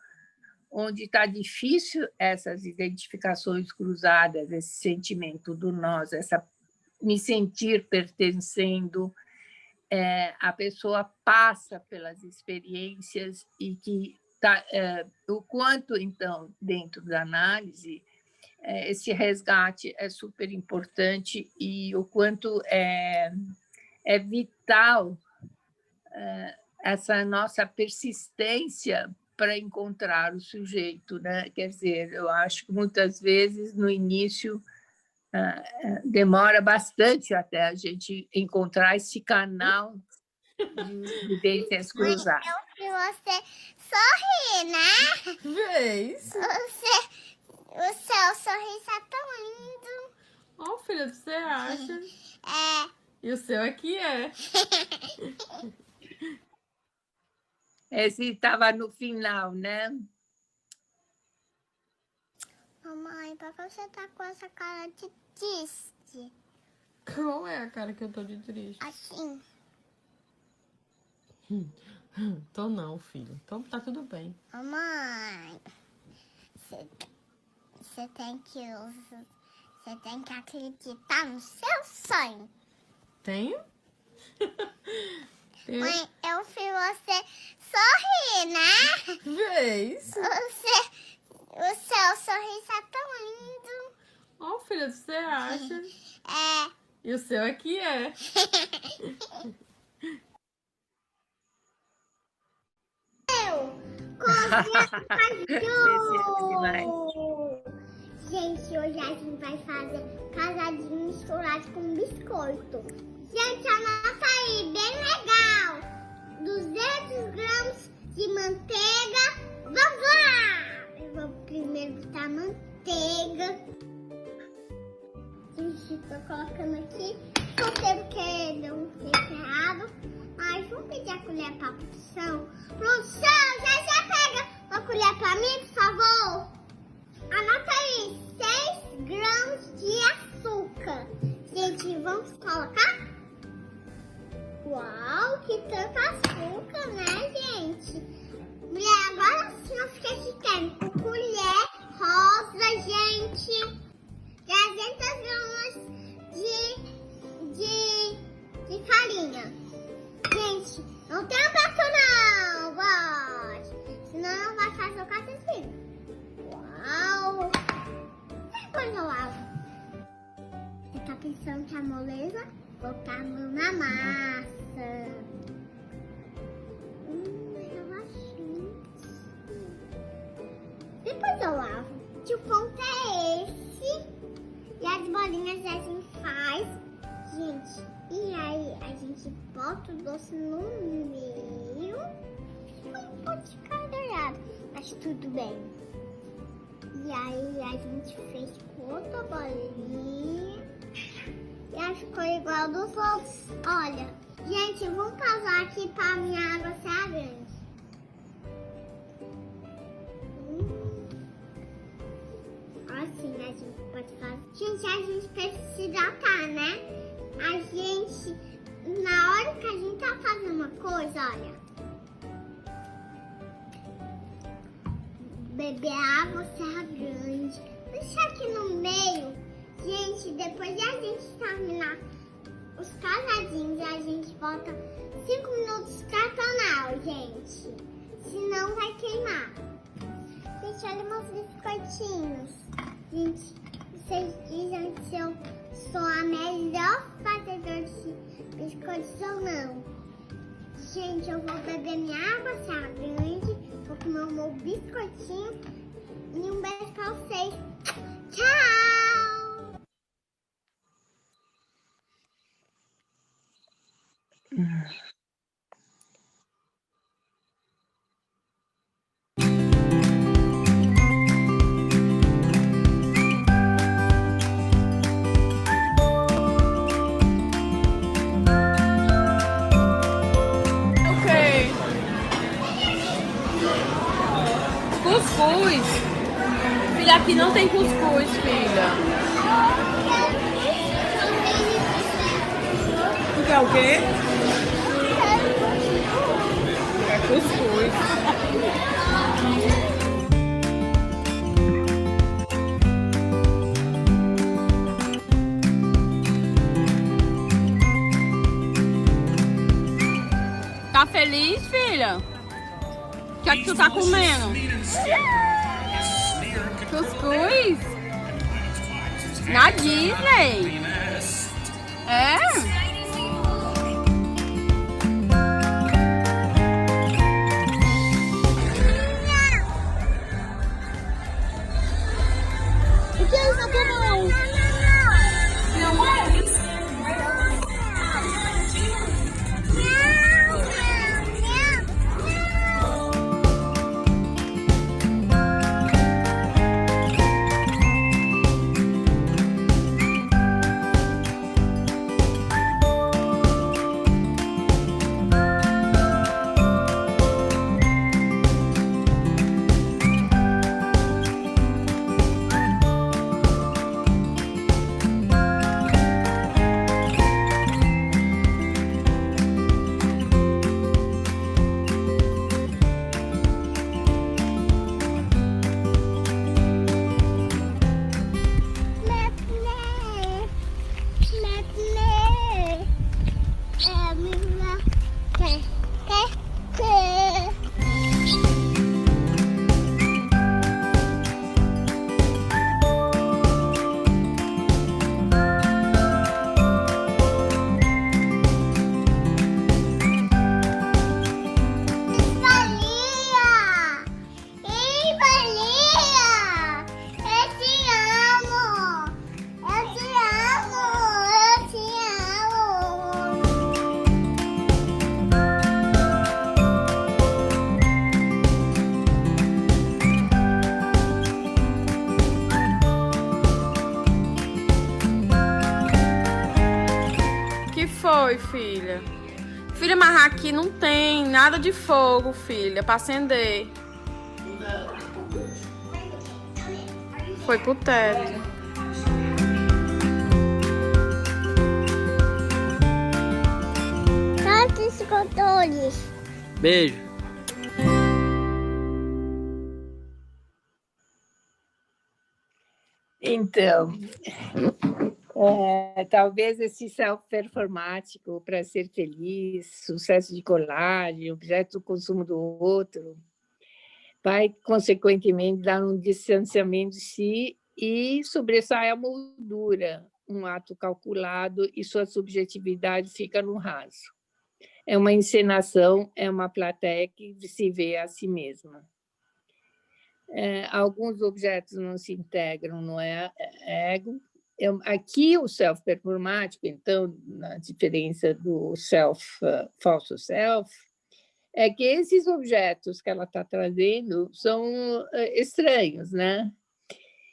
onde está difícil essas identificações cruzadas, esse sentimento do nós, me sentir pertencendo. A pessoa passa pelas experiências e que o quanto, então, dentro da análise, esse resgate é super importante e o quanto é vital essa nossa persistência para encontrar o sujeito, né? Quer dizer, eu acho que muitas vezes no início demora bastante até a gente encontrar esse canal de vivências cruzadas. Eu vi você sorrir, né? Vês? O seu sorriso é tão lindo. Ó, filha, você acha? É. E o seu aqui é. Esse estava no final, né? Mamãe, por que você tá com essa cara de triste? Qual é a cara que eu tô de triste? Assim. Tô não, filho. Então tá tudo bem. Mamãe, você tem que acreditar no seu sonho. Tenho? Mãe, eu vi você sorrir, né? Vês? O seu sorriso é tão lindo. Ó, filha, você acha? É. E o seu aqui é. Gente, hoje a gente vai fazer casadinho misturado com biscoito. Gente, anota aí, bem legal. 200 gramas de manteiga. Vamos lá! Eu vou primeiro botar manteiga. Gente, tô colocando aqui. Soltei porque deu um tempo errado. Mas vamos pedir a colher pra produção. Produção, já pega uma colher pra mim, por favor. Anota aí, 6 gramas de açúcar. Gente, vamos colocar? Uau, que tanto açúcar, né, gente? Mulher, agora sim eu fiquei de tempo. Colher rosa, gente. 300 gramas de farinha. Gente, não tem aperto não, gosto. Senão não vai fazer o catecismo. Uau! Depois eu lavo. Você tá pensando que é moleza? Botar a mão na massa. Relaxante. Depois eu lavo. O ponto é esse. E as bolinhas a gente faz. Gente, e aí a gente bota o doce no meio. Pode ficar dourado, mas tudo bem. E aí a gente fez com outra bolinha. E ela ficou igual dos outros. Olha, Gente, vamos pausar aqui para minha água ser grande. Assim, a gente pode fazer. Gente, a gente precisa se hidratar, né? A gente, na hora que a gente tá fazendo uma coisa, olha. Beber água serra grande. Deixar aqui no meio. Gente, depois de a gente terminar os casadinhos, a gente volta 5 minutos pra tonal, gente. Senão vai queimar. Gente, olha meus biscoitinhos. Gente, vocês dizem se eu sou a melhor fazedora de biscoitos ou não. Gente, eu vou beber minha água serra grande, vou comer o meu biscoitinho e um beijo pra vocês. Tchau! Cuscuz. Filha, aqui não tem cuscuz, filha. Tu quer o quê? É cuscuz. Tá feliz, filha? O que é que tu tá comendo? Cuscuz? Na Disney? É? O que é isso na tua mão? Não é? Foi, filha? Filha, mas aqui não tem nada de fogo, filha, pra acender. Foi pro teto. Tantos controles. Beijo. Então, talvez esse self-performático para ser feliz, sucesso de colagem, objeto do consumo do outro, vai, consequentemente, dar um distanciamento de si e sobressai a moldura, um ato calculado e sua subjetividade fica no raso. É uma encenação, é uma plateia que se vê a si mesma. Alguns objetos não se integram no ego. Aqui o self-performático, então, na diferença do falso self, é que esses objetos que ela está trazendo são estranhos, né?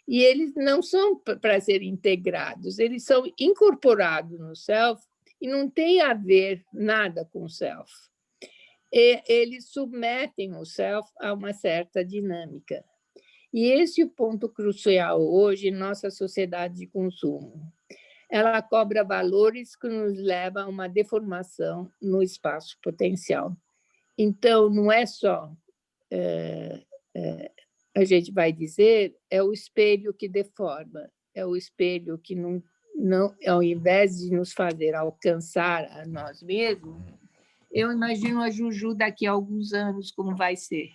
E eles não são para serem integrados, eles são incorporados no self e não tem a ver nada com o self. Eles submetem o self a uma certa dinâmica. E esse é o ponto crucial hoje em nossa sociedade de consumo. Ela cobra valores que nos levam a uma deformação no espaço potencial. Então, não é só, a gente vai dizer, é o espelho que deforma, é o espelho que não, ao invés de nos fazer alcançar a nós mesmos, eu imagino a Juju daqui a alguns anos como vai ser.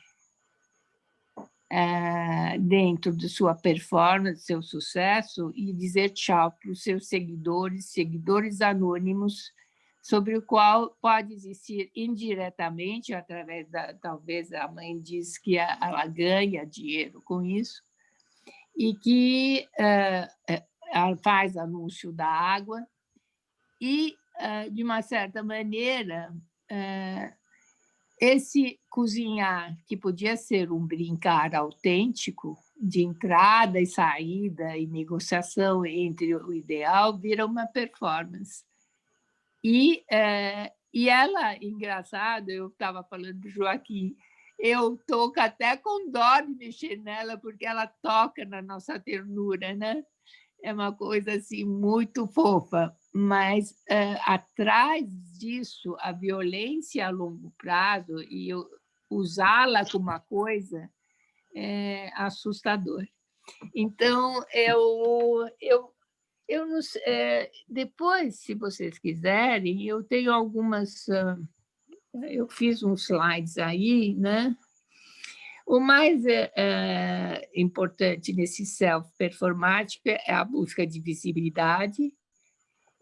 Dentro de sua performance, seu sucesso, e dizer tchau para os seus seguidores anônimos, sobre o qual pode existir indiretamente, através talvez a mãe diz que ela ganha dinheiro com isso, e que ela faz anúncio da água, e, de uma certa maneira, esse cozinhar, que podia ser um brincar autêntico, de entrada e saída e negociação entre o ideal, vira uma performance. E ela, engraçado, eu estava falando do Joaquim, eu estou até com dó de mexer nela, porque ela toca na nossa ternura, né? É uma coisa assim, muito fofa, mas atrás disso, a violência a longo prazo e usá-la como uma coisa é assustador. Então, eu não sei, depois, se vocês quiserem, eu tenho algumas... eu fiz uns slides aí, né? O mais importante nesse self-performático é a busca de visibilidade,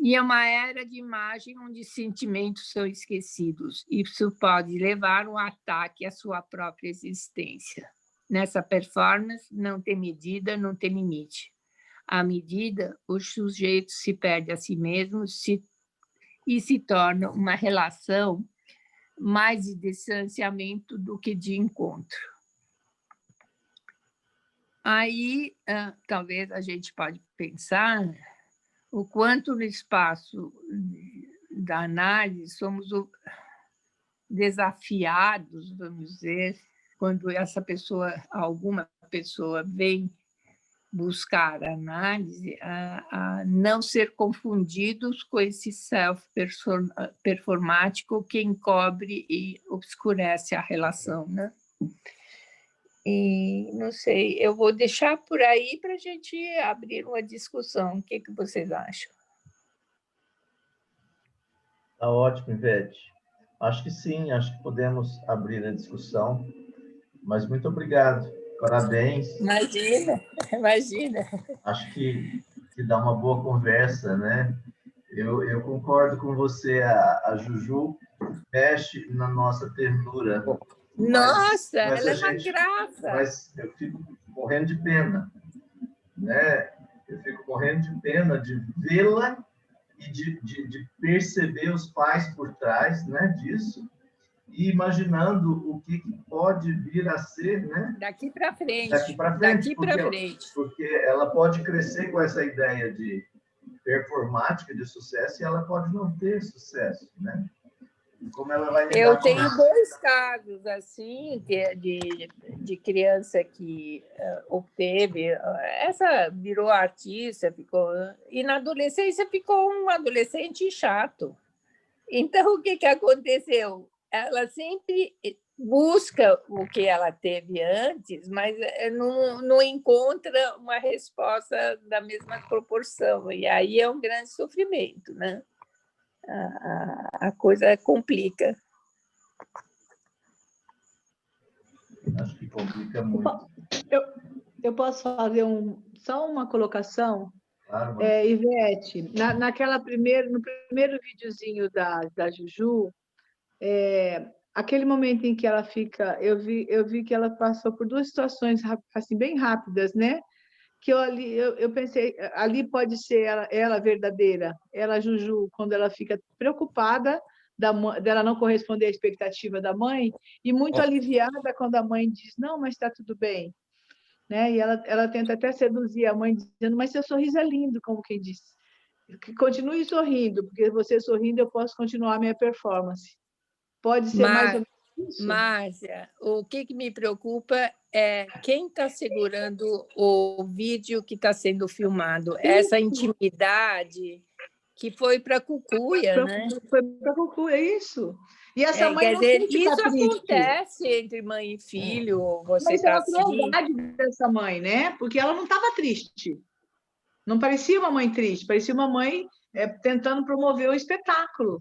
e é uma era de imagem onde sentimentos são esquecidos. Isso pode levar a um ataque à sua própria existência. Nessa performance, não tem medida, não tem limite. À medida, o sujeito se perde a si mesmo e se torna uma relação mais de distanciamento do que de encontro. Aí, talvez a gente pode pensar o quanto no espaço da análise somos desafiados, vamos dizer, quando alguma pessoa vem buscar a análise, a não ser confundidos com esse self-performático que encobre e obscurece a relação, né? E, não sei, eu vou deixar por aí para a gente abrir uma discussão. O que vocês acham? Está ótimo, Ivete. Acho que sim, acho que podemos abrir a discussão, mas muito obrigado. Parabéns. Imagina. Acho que dá uma boa conversa, né? Eu concordo com você, a Juju mexe na nossa ternura. Nossa, ela é uma graça. Mas eu fico morrendo de pena, né? Eu fico morrendo de pena de vê-la e de perceber os pais por trás, né, disso, e imaginando o que pode vir a ser, né? Daqui para frente. Porque ela pode crescer com essa ideia de performática, de sucesso, e ela pode não ter sucesso, né? Como ela vai lidar Eu tenho com isso? 2 casos assim de criança que obteve, essa virou artista, e na adolescência ficou um adolescente chato. Então, o que aconteceu? Ela sempre busca o que ela teve antes, mas não encontra uma resposta da mesma proporção, e aí é um grande sofrimento, né? A coisa complica. Acho que complica muito. Eu posso fazer só uma colocação? Claro, Ivete, no primeiro videozinho da Juju, aquele momento em que ela fica, eu vi que ela passou por 2 situações assim, bem rápidas, né? Que eu pensei, ali pode ser ela verdadeira, ela, Juju, quando ela fica preocupada dela não corresponder à expectativa da mãe, e muito aliviada quando a mãe diz, não, mas está tudo bem. Né? E ela tenta até seduzir a mãe, dizendo, mas seu sorriso é lindo, como quem diz. continue sorrindo, porque você sorrindo eu posso continuar a minha performance. Pode ser mais ou menos isso? Márcia, o que me preocupa é quem está segurando o vídeo que está sendo filmado. Essa intimidade que foi para a cucuia, né? Foi para a cucuia, é isso. E essa mãe quer não dizer, tem que isso ficar triste. acontece entre mãe e filho. Você Mas está é a assim. crueldade dessa mãe, né? Porque ela não estava triste. Não parecia uma mãe triste, parecia uma mãe tentando promover o espetáculo.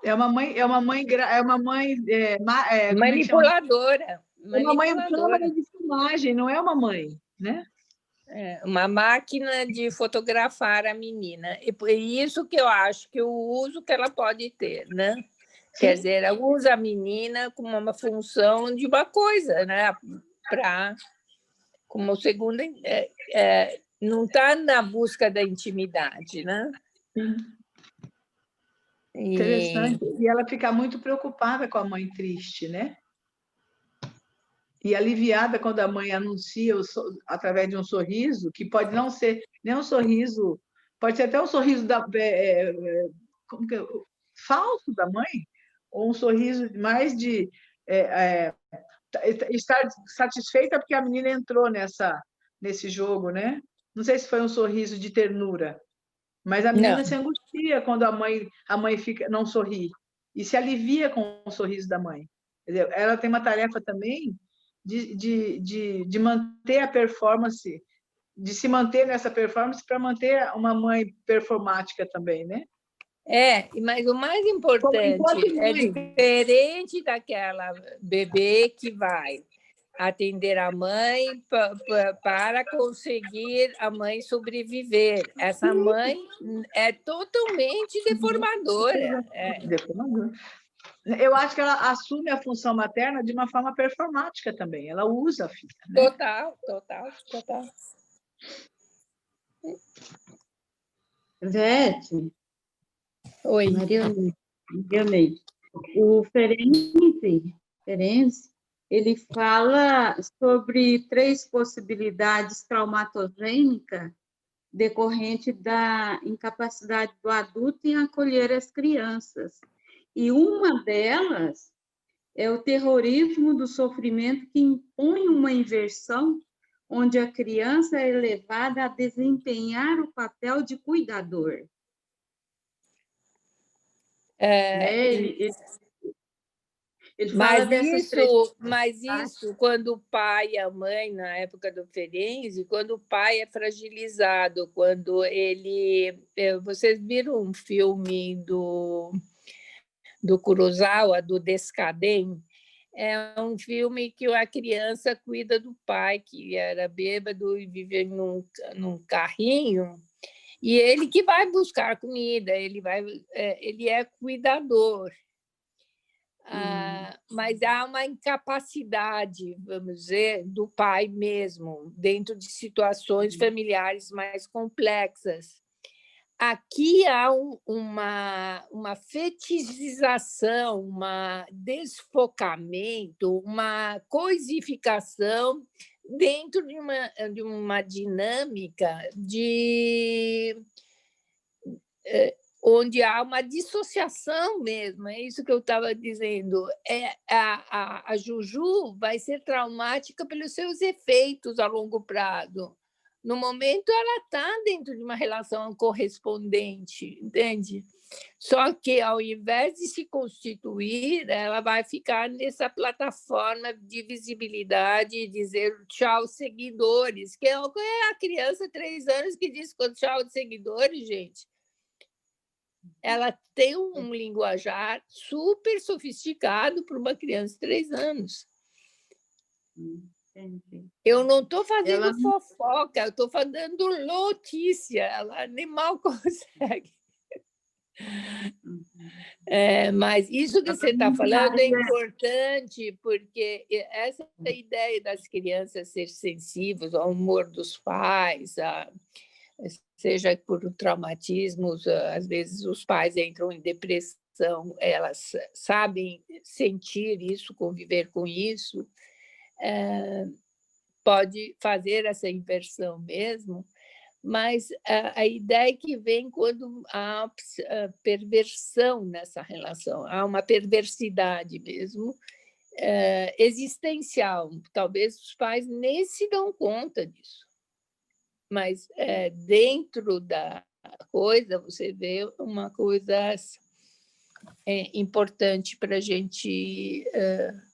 É uma mãe Manipuladora. É uma mãe câmera de filmagem, não é uma mãe, né? Uma máquina de fotografar a menina. E por isso que eu acho que o uso que ela pode ter, né? Sim. Quer dizer, ela usa a menina como uma função de uma coisa, né? Como segunda... não está na busca da intimidade, né? Sim. Interessante. E ela fica muito preocupada com a mãe triste, né? E aliviada quando a mãe anuncia através de um sorriso, que pode não ser nem um sorriso, pode ser até um sorriso falso da mãe, ou um sorriso mais de estar satisfeita porque a menina entrou nesse jogo, né? Não sei se foi um sorriso de ternura, mas a menina se angustia quando a mãe não sorri e se alivia com o sorriso da mãe. Quer dizer, ela tem uma tarefa também de manter a performance, de se manter nessa performance para manter uma mãe performática também, né? Mas o mais importante é diferente daquela bebê que vai atender a mãe para conseguir a mãe sobreviver. Essa mãe é totalmente deformadora. Deformadora. Eu acho que ela assume a função materna de uma forma performática também. Ela usa a filha. Né? Total. Vete. Oi. Maria Neide. O Ferenc, ele fala sobre 3 possibilidades traumatogênicas decorrente da incapacidade do adulto em acolher as crianças. E uma delas é o terrorismo do sofrimento que impõe uma inversão onde a criança é levada a desempenhar o papel de cuidador. Ele fala mas isso, quando o pai e a mãe, na época do Ferenzi, quando o pai é fragilizado, quando ele... Vocês viram um filme do Kurosawa, do Descadem? É um filme que a criança cuida do pai, que era bêbado e vive num carrinho, e ele que vai buscar comida, ele é cuidador. Mas há uma incapacidade, vamos dizer, do pai mesmo, dentro de situações familiares mais complexas. Aqui há uma fetichização, um desfocamento, uma coisificação dentro de uma dinâmica onde há uma dissociação mesmo, é isso que eu estava dizendo. A Juju vai ser traumática pelos seus efeitos a longo prazo. No momento, ela está dentro de uma relação correspondente, entende? Só que, ao invés de se constituir, ela vai ficar nessa plataforma de visibilidade e dizer tchau, seguidores, que é a criança de 3 anos que diz tchau de seguidores, gente. Ela tem um linguajar super sofisticado para uma criança de 3 anos. Entendi. Eu não estou fazendo fofoca, eu estou fazendo notícia. Ela nem mal consegue. Mas isso que você está falando é importante, porque essa ideia das crianças ser sensíveis ao humor dos pais, seja por traumatismos, às vezes os pais entram em depressão, elas sabem sentir isso, conviver com isso, pode fazer essa inversão mesmo, Mas a ideia que vem quando há perversão nessa relação, há uma perversidade mesmo, existencial. Talvez os pais nem se dão conta disso, mas dentro da coisa você vê uma coisa importante para a gente,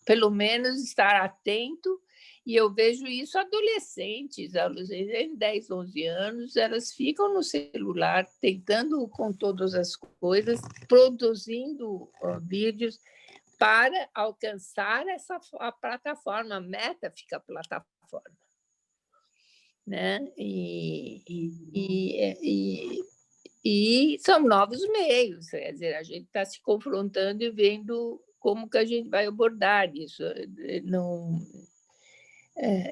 pelo menos, estar atento. E eu vejo isso adolescentes, em 10, 11 anos, elas ficam no celular, tentando com todas as coisas, produzindo vídeos para alcançar a plataforma, a meta fica a plataforma. Né? E são novos meios, quer dizer, a gente está se confrontando e vendo como que a gente vai abordar isso. Não...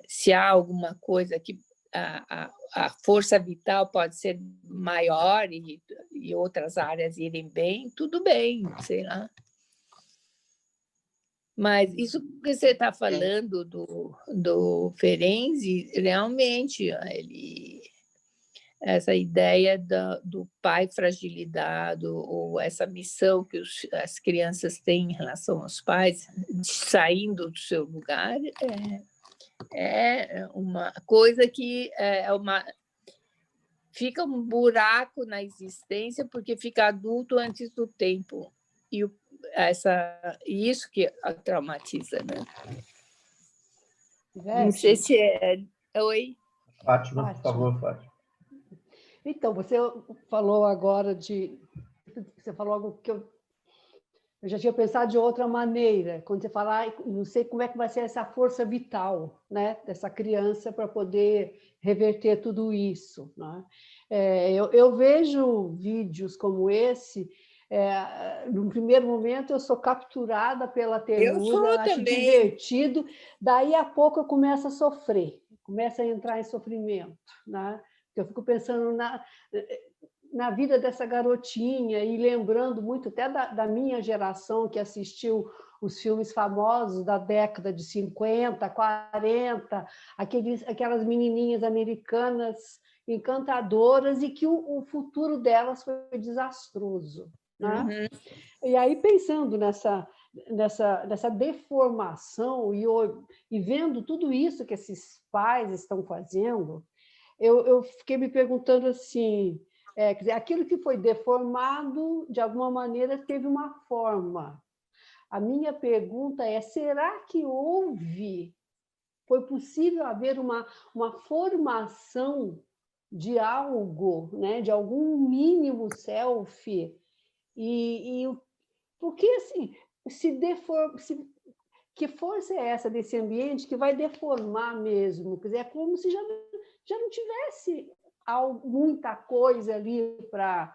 se há alguma coisa que a força vital pode ser maior e outras áreas irem bem, tudo bem, sei lá. Mas isso que você está falando do Ferenczi, realmente, essa ideia do pai fragilizado, ou essa missão que as crianças têm em relação aos pais, saindo do seu lugar, é uma coisa que fica um buraco na existência porque fica adulto antes do tempo. E isso que a traumatiza, né? Não sei se é... Oi? Fátima, por favor, Fátima. Então, você falou agora Você falou algo que eu já tinha pensado de outra maneira, quando você falar, não sei como é que vai ser essa força vital, né, dessa criança para poder reverter tudo isso. Né? Eu vejo vídeos como esse, no primeiro momento eu sou capturada pela ternura, acho divertido, daí a pouco eu começo a sofrer, começo a entrar em sofrimento. Né? Eu fico pensando na vida dessa garotinha e lembrando muito até da minha geração que assistiu os filmes famosos da década de 50, 40, aquelas menininhas americanas encantadoras e que o futuro delas foi desastroso. Né? Uhum. E aí, pensando nessa deformação e vendo tudo isso que esses pais estão fazendo, eu fiquei me perguntando assim... quer dizer, aquilo que foi deformado, de alguma maneira, teve uma forma. A minha pergunta é, será que foi possível haver uma formação de algo, né, de algum mínimo self? Porque, assim, que força é essa desse ambiente que vai deformar mesmo? Quer dizer, é como se já não tivesse muita coisa ali para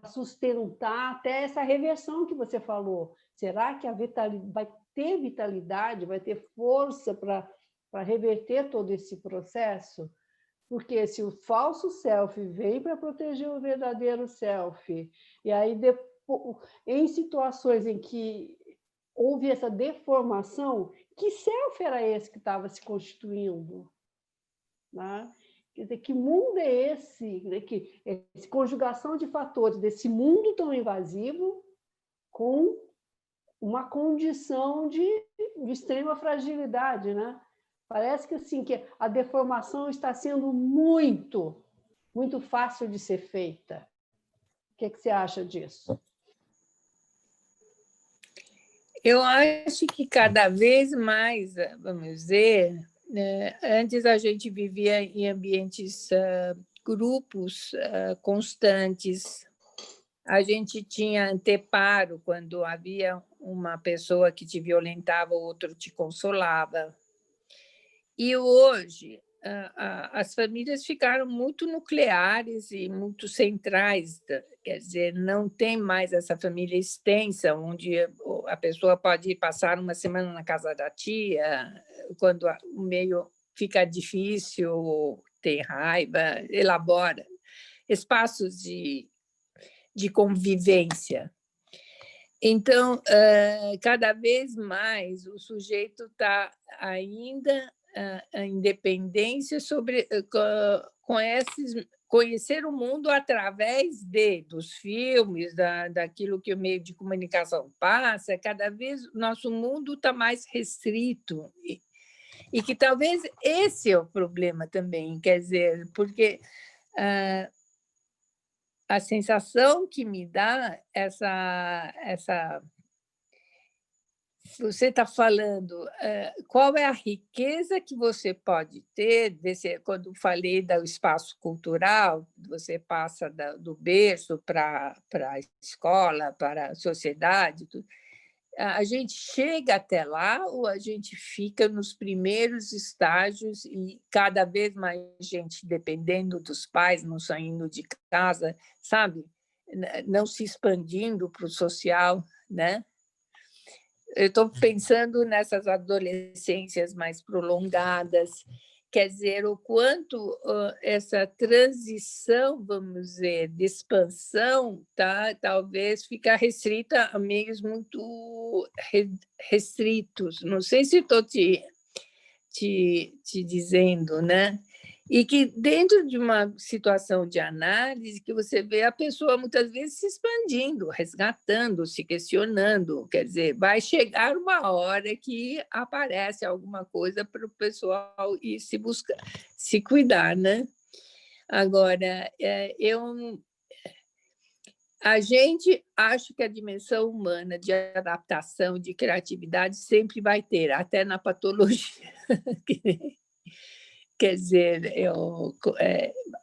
sustentar até essa reversão que você falou. Será que vai ter vitalidade, vai ter força para reverter todo esse processo? Porque se o falso self vem para proteger o verdadeiro self, e aí em situações em que houve essa deformação, que self era esse que estava se constituindo? Né? Quer dizer, que mundo é esse? Que essa conjugação de fatores desse mundo tão invasivo com uma condição de extrema fragilidade, né? Parece que, assim, que a deformação está sendo muito, muito fácil de ser feita. O que você acha disso? Eu acho que cada vez mais, vamos dizer... Antes a gente vivia em ambientes, grupos constantes. A gente tinha anteparo quando havia uma pessoa que te violentava, o outro te consolava. E hoje as famílias ficaram muito nucleares e muito centrais, quer dizer, não tem mais essa família extensa, onde a pessoa pode passar uma semana na casa da tia, quando o meio fica difícil, tem raiva, elabora. Espaços de convivência. Então, cada vez mais o sujeito está ainda a independência com conhecer o mundo através dos filmes, daquilo que o meio de comunicação passa, cada vez o nosso mundo está mais restrito. E que talvez esse é o problema também, quer dizer, porque a sensação que me dá essa você está falando qual é a riqueza que você pode ter, quando falei do espaço cultural, você passa do berço para a escola, para a sociedade, tudo. A gente chega até lá ou a gente fica nos primeiros estágios e cada vez mais gente, dependendo dos pais, não saindo de casa, sabe? Não se expandindo para o social, né? Eu estou pensando nessas adolescências mais prolongadas, quer dizer, o quanto essa transição, vamos dizer, de expansão, talvez fica restrita a meios muito restritos. Não sei se estou te dizendo, né? E que dentro de uma situação de análise que você vê a pessoa muitas vezes se expandindo, resgatando, se questionando, quer dizer, vai chegar uma hora que aparece alguma coisa para o pessoal ir se cuidar, né? Agora, a gente acha que a dimensão humana de adaptação, de criatividade sempre vai ter, até na patologia. Quer dizer,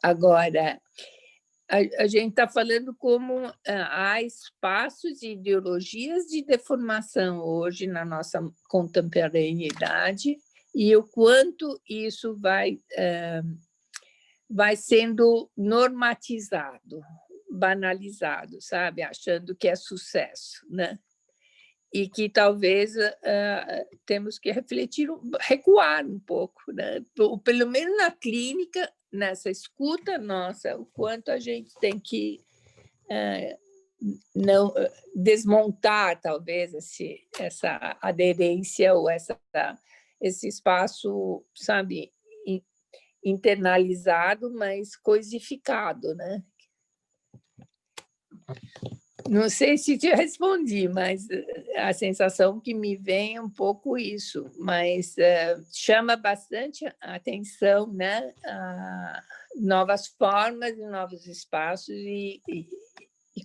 agora, a gente está falando como há espaços e ideologias de deformação hoje na nossa contemporaneidade e o quanto isso vai sendo normatizado, banalizado, sabe? Achando que é sucesso, né? E que talvez temos que refletir, recuar um pouco, né? Pelo menos na clínica, nessa escuta nossa, o quanto a gente tem que não desmontar, talvez, essa aderência ou esse espaço, sabe, internalizado, mas coisificado, né? Não sei se te respondi, mas a sensação que me vem é um pouco isso, mas chama bastante a atenção, né? Novas formas e novos espaços e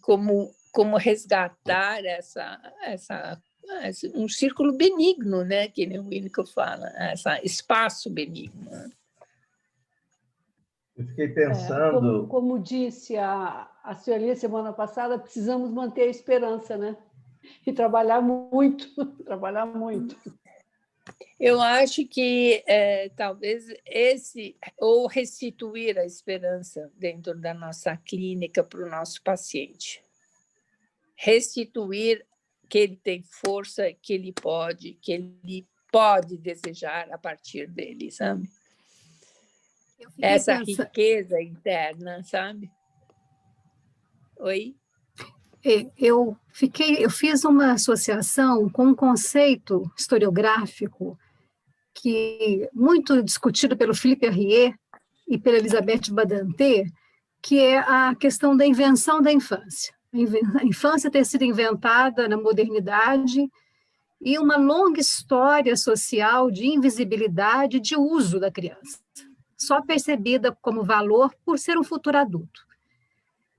como resgatar um círculo benigno, né? Que nem o Winnicott fala, esse espaço benigno. Eu fiquei pensando... Como disse a senhoria semana passada, precisamos manter a esperança, né? E trabalhar muito, trabalhar muito. Eu acho que talvez ou restituir a esperança dentro da nossa clínica para o nosso paciente. Restituir que ele tem força, que ele pode desejar a partir dele, sabe? Essa riqueza interna, sabe? Oi? Eu fiz uma associação com um conceito historiográfico que muito discutido pelo Philippe Herrier e pela Elisabeth Badinter, que é a questão da invenção da infância. A infância ter sido inventada na modernidade e uma longa história social de invisibilidade de uso da criança, só percebida como valor por ser um futuro adulto.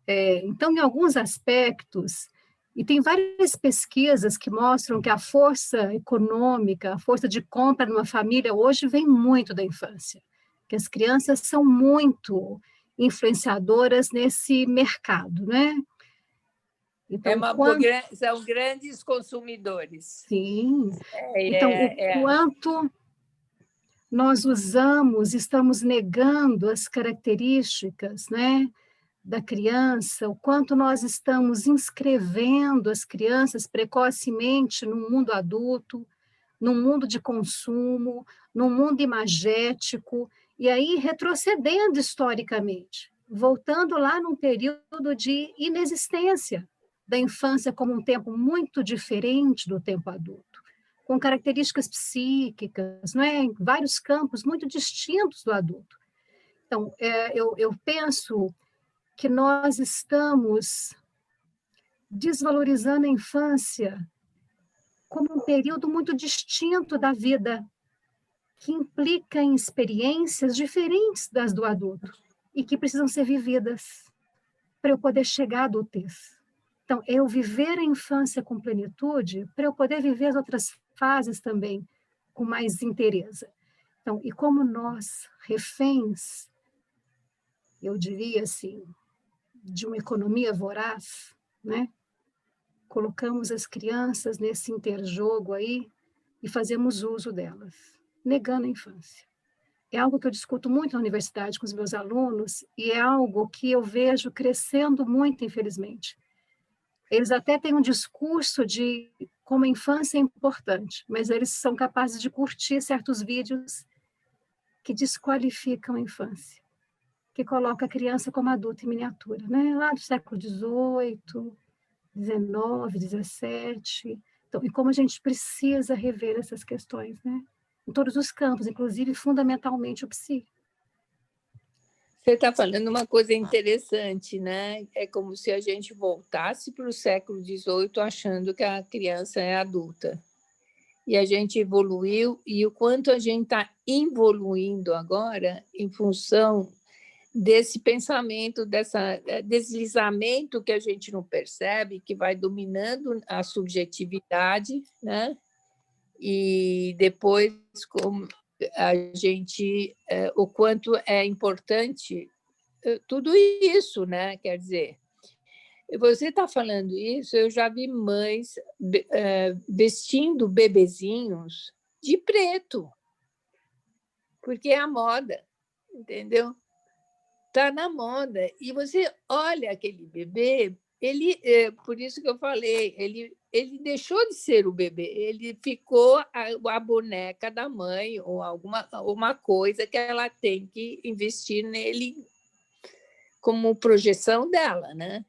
Então, em alguns aspectos, e tem várias pesquisas que mostram que a força econômica, a força de compra numa família hoje vem muito da infância, que as crianças são muito influenciadoras nesse mercado, né? Então, são grandes consumidores. Sim. Então, o quanto nós estamos negando as características, né, da criança, o quanto nós estamos inscrevendo as crianças precocemente no mundo adulto, num mundo de consumo, num mundo imagético, e aí retrocedendo historicamente, voltando lá num período de inexistência da infância como um tempo muito diferente do tempo adulto, com características psíquicas, não é? Em vários campos muito distintos do adulto. Então, eu penso que nós estamos desvalorizando a infância como um período muito distinto da vida, que implica em experiências diferentes das do adulto e que precisam ser vividas para eu poder chegar à adultez. Então, eu viver a infância com plenitude para eu poder viver as outras fases também com mais inteireza. Então, e como nós, reféns, eu diria assim, de uma economia voraz, né? Colocamos as crianças nesse interjogo aí e fazemos uso delas, negando a infância. É algo que eu discuto muito na universidade com os meus alunos e é algo que eu vejo crescendo muito, infelizmente. Eles até têm um discurso de como a infância é importante, mas eles são capazes de curtir certos vídeos que desqualificam a infância, que coloca a criança como adulta em miniatura, né? Lá do século XVIII, XIX, XVII. Então, e como a gente precisa rever essas questões, né? Em todos os campos, inclusive, fundamentalmente, o psi. Você está falando uma coisa interessante, né? É como se a gente voltasse para o século XVIII achando que a criança é adulta. E a gente evoluiu, e o quanto a gente está evoluindo agora em função desse pensamento, desse deslizamento que a gente não percebe, que vai dominando a subjetividade, né? E depois, como a gente, o quanto é importante tudo isso, né? Quer dizer, você está falando isso, eu já vi mães vestindo bebezinhos de preto, porque é a moda, entendeu? Está na moda. E você olha aquele bebê, por isso que eu falei, ele deixou de ser o bebê, ele ficou a boneca da mãe ou uma coisa que ela tem que investir nele como projeção dela, né?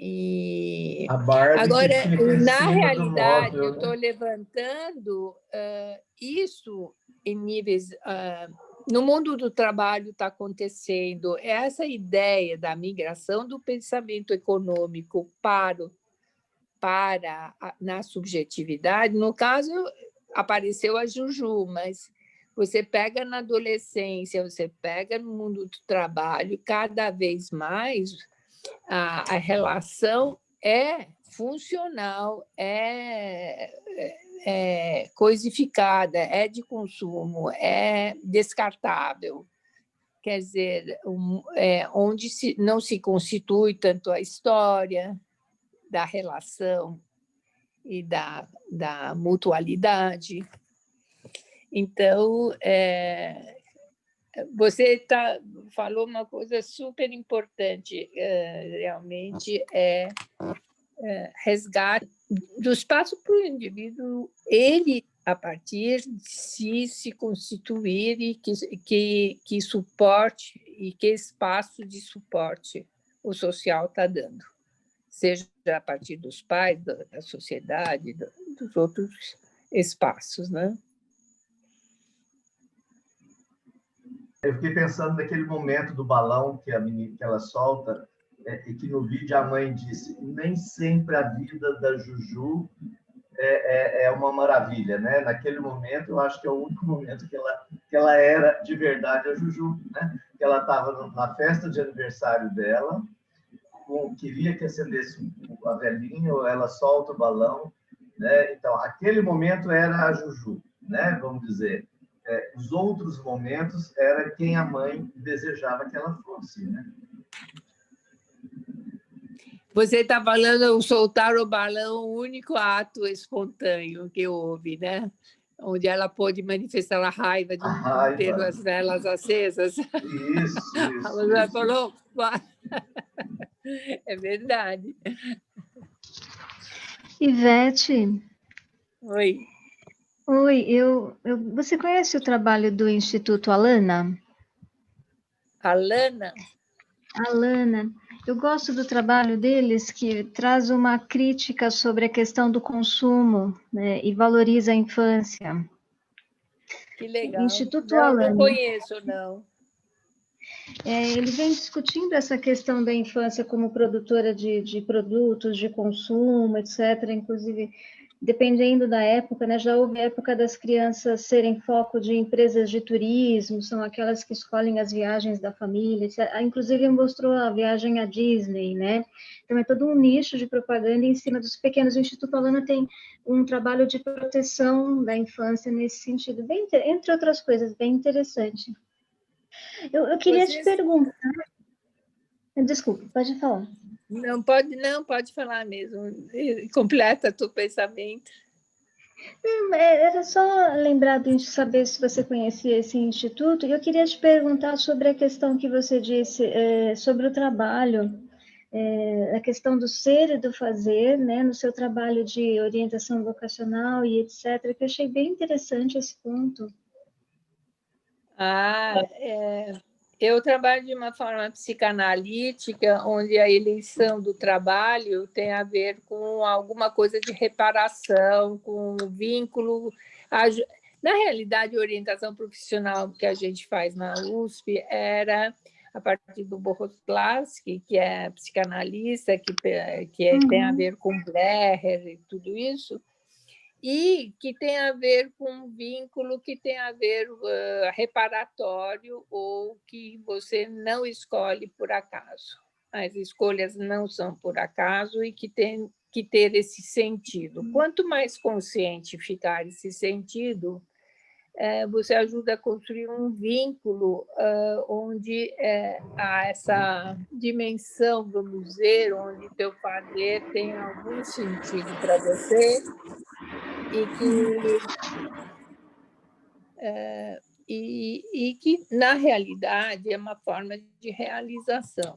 E A Barbie agora, que fica em na cima realidade, do móvel, eu estou né? levantando isso em níveis... no mundo do trabalho está acontecendo essa ideia da migração do pensamento econômico na subjetividade. No caso, apareceu a Juju, mas você pega na adolescência, você pega no mundo do trabalho, cada vez mais a relação é funcional, é coisificada, é de consumo, é descartável. Quer dizer, onde não se constitui tanto a história da relação e da mutualidade. Então, você falou uma coisa super importante, realmente, resgate do espaço para o indivíduo, ele, a partir de se constituir e que suporte e que espaço de suporte o social está dando, seja a partir dos pais, da sociedade, dos outros espaços, né? Eu fiquei pensando naquele momento do balão que ela solta, e que no vídeo a mãe disse: nem sempre a vida da Juju é uma maravilha, né? Naquele momento, eu acho que é o único momento que ela era de verdade a Juju, né? Que ela estava na festa de aniversário dela, queria que acendesse a velhinha, ou ela solta o balão, né? Então, aquele momento era a Juju, né? Vamos dizer. Os outros momentos era quem a mãe desejava que ela fosse, né? Você está falando o soltar o balão, o único ato espontâneo que houve, né? Onde ela pôde manifestar a raiva de não ter as velas acesas. Isso. Ela falou, é verdade. Ivete. Oi. Oi, você conhece o trabalho do Instituto Alana? Alana? Alana. Eu gosto do trabalho deles, que traz uma crítica sobre a questão do consumo, né, e valoriza a infância. Que legal. Instituto Não, Alana. não conheço, não. ele vem discutindo essa questão da infância como produtora de produtos, de consumo, etc. Inclusive, dependendo da época, né, já houve época das crianças serem foco de empresas de turismo, são aquelas que escolhem as viagens da família, etc. Inclusive mostrou a viagem à Disney, né? Então é todo um nicho de propaganda em cima dos pequenos. O Instituto Alana tem um trabalho de proteção da infância nesse sentido, bem, entre outras coisas, bem interessante. Eu queria te perguntar... Desculpa, pode falar. Não, pode falar mesmo. Completa teu pensamento. Era só lembrar de saber se você conhecia esse instituto, e eu queria te perguntar sobre a questão que você disse sobre o trabalho, a questão do ser e do fazer, né, no seu trabalho de orientação vocacional e etc., que eu achei bem interessante esse ponto. Eu trabalho de uma forma psicanalítica, onde a eleição do trabalho tem a ver com alguma coisa de reparação, com vínculo. Na realidade, a orientação profissional que a gente faz na USP era a partir do Bohoslavsky, que é psicanalista, que tem a ver com Breher e tudo isso, e que tem a ver com um vínculo que tem a ver reparatório, ou que você não escolhe por acaso. As escolhas não são por acaso e que tem que ter esse sentido. Quanto mais consciente ficar esse sentido, você ajuda a construir um vínculo onde há essa dimensão, vamos dizer, onde teu fazer tem algum sentido para você, e que, na realidade, é uma forma de realização.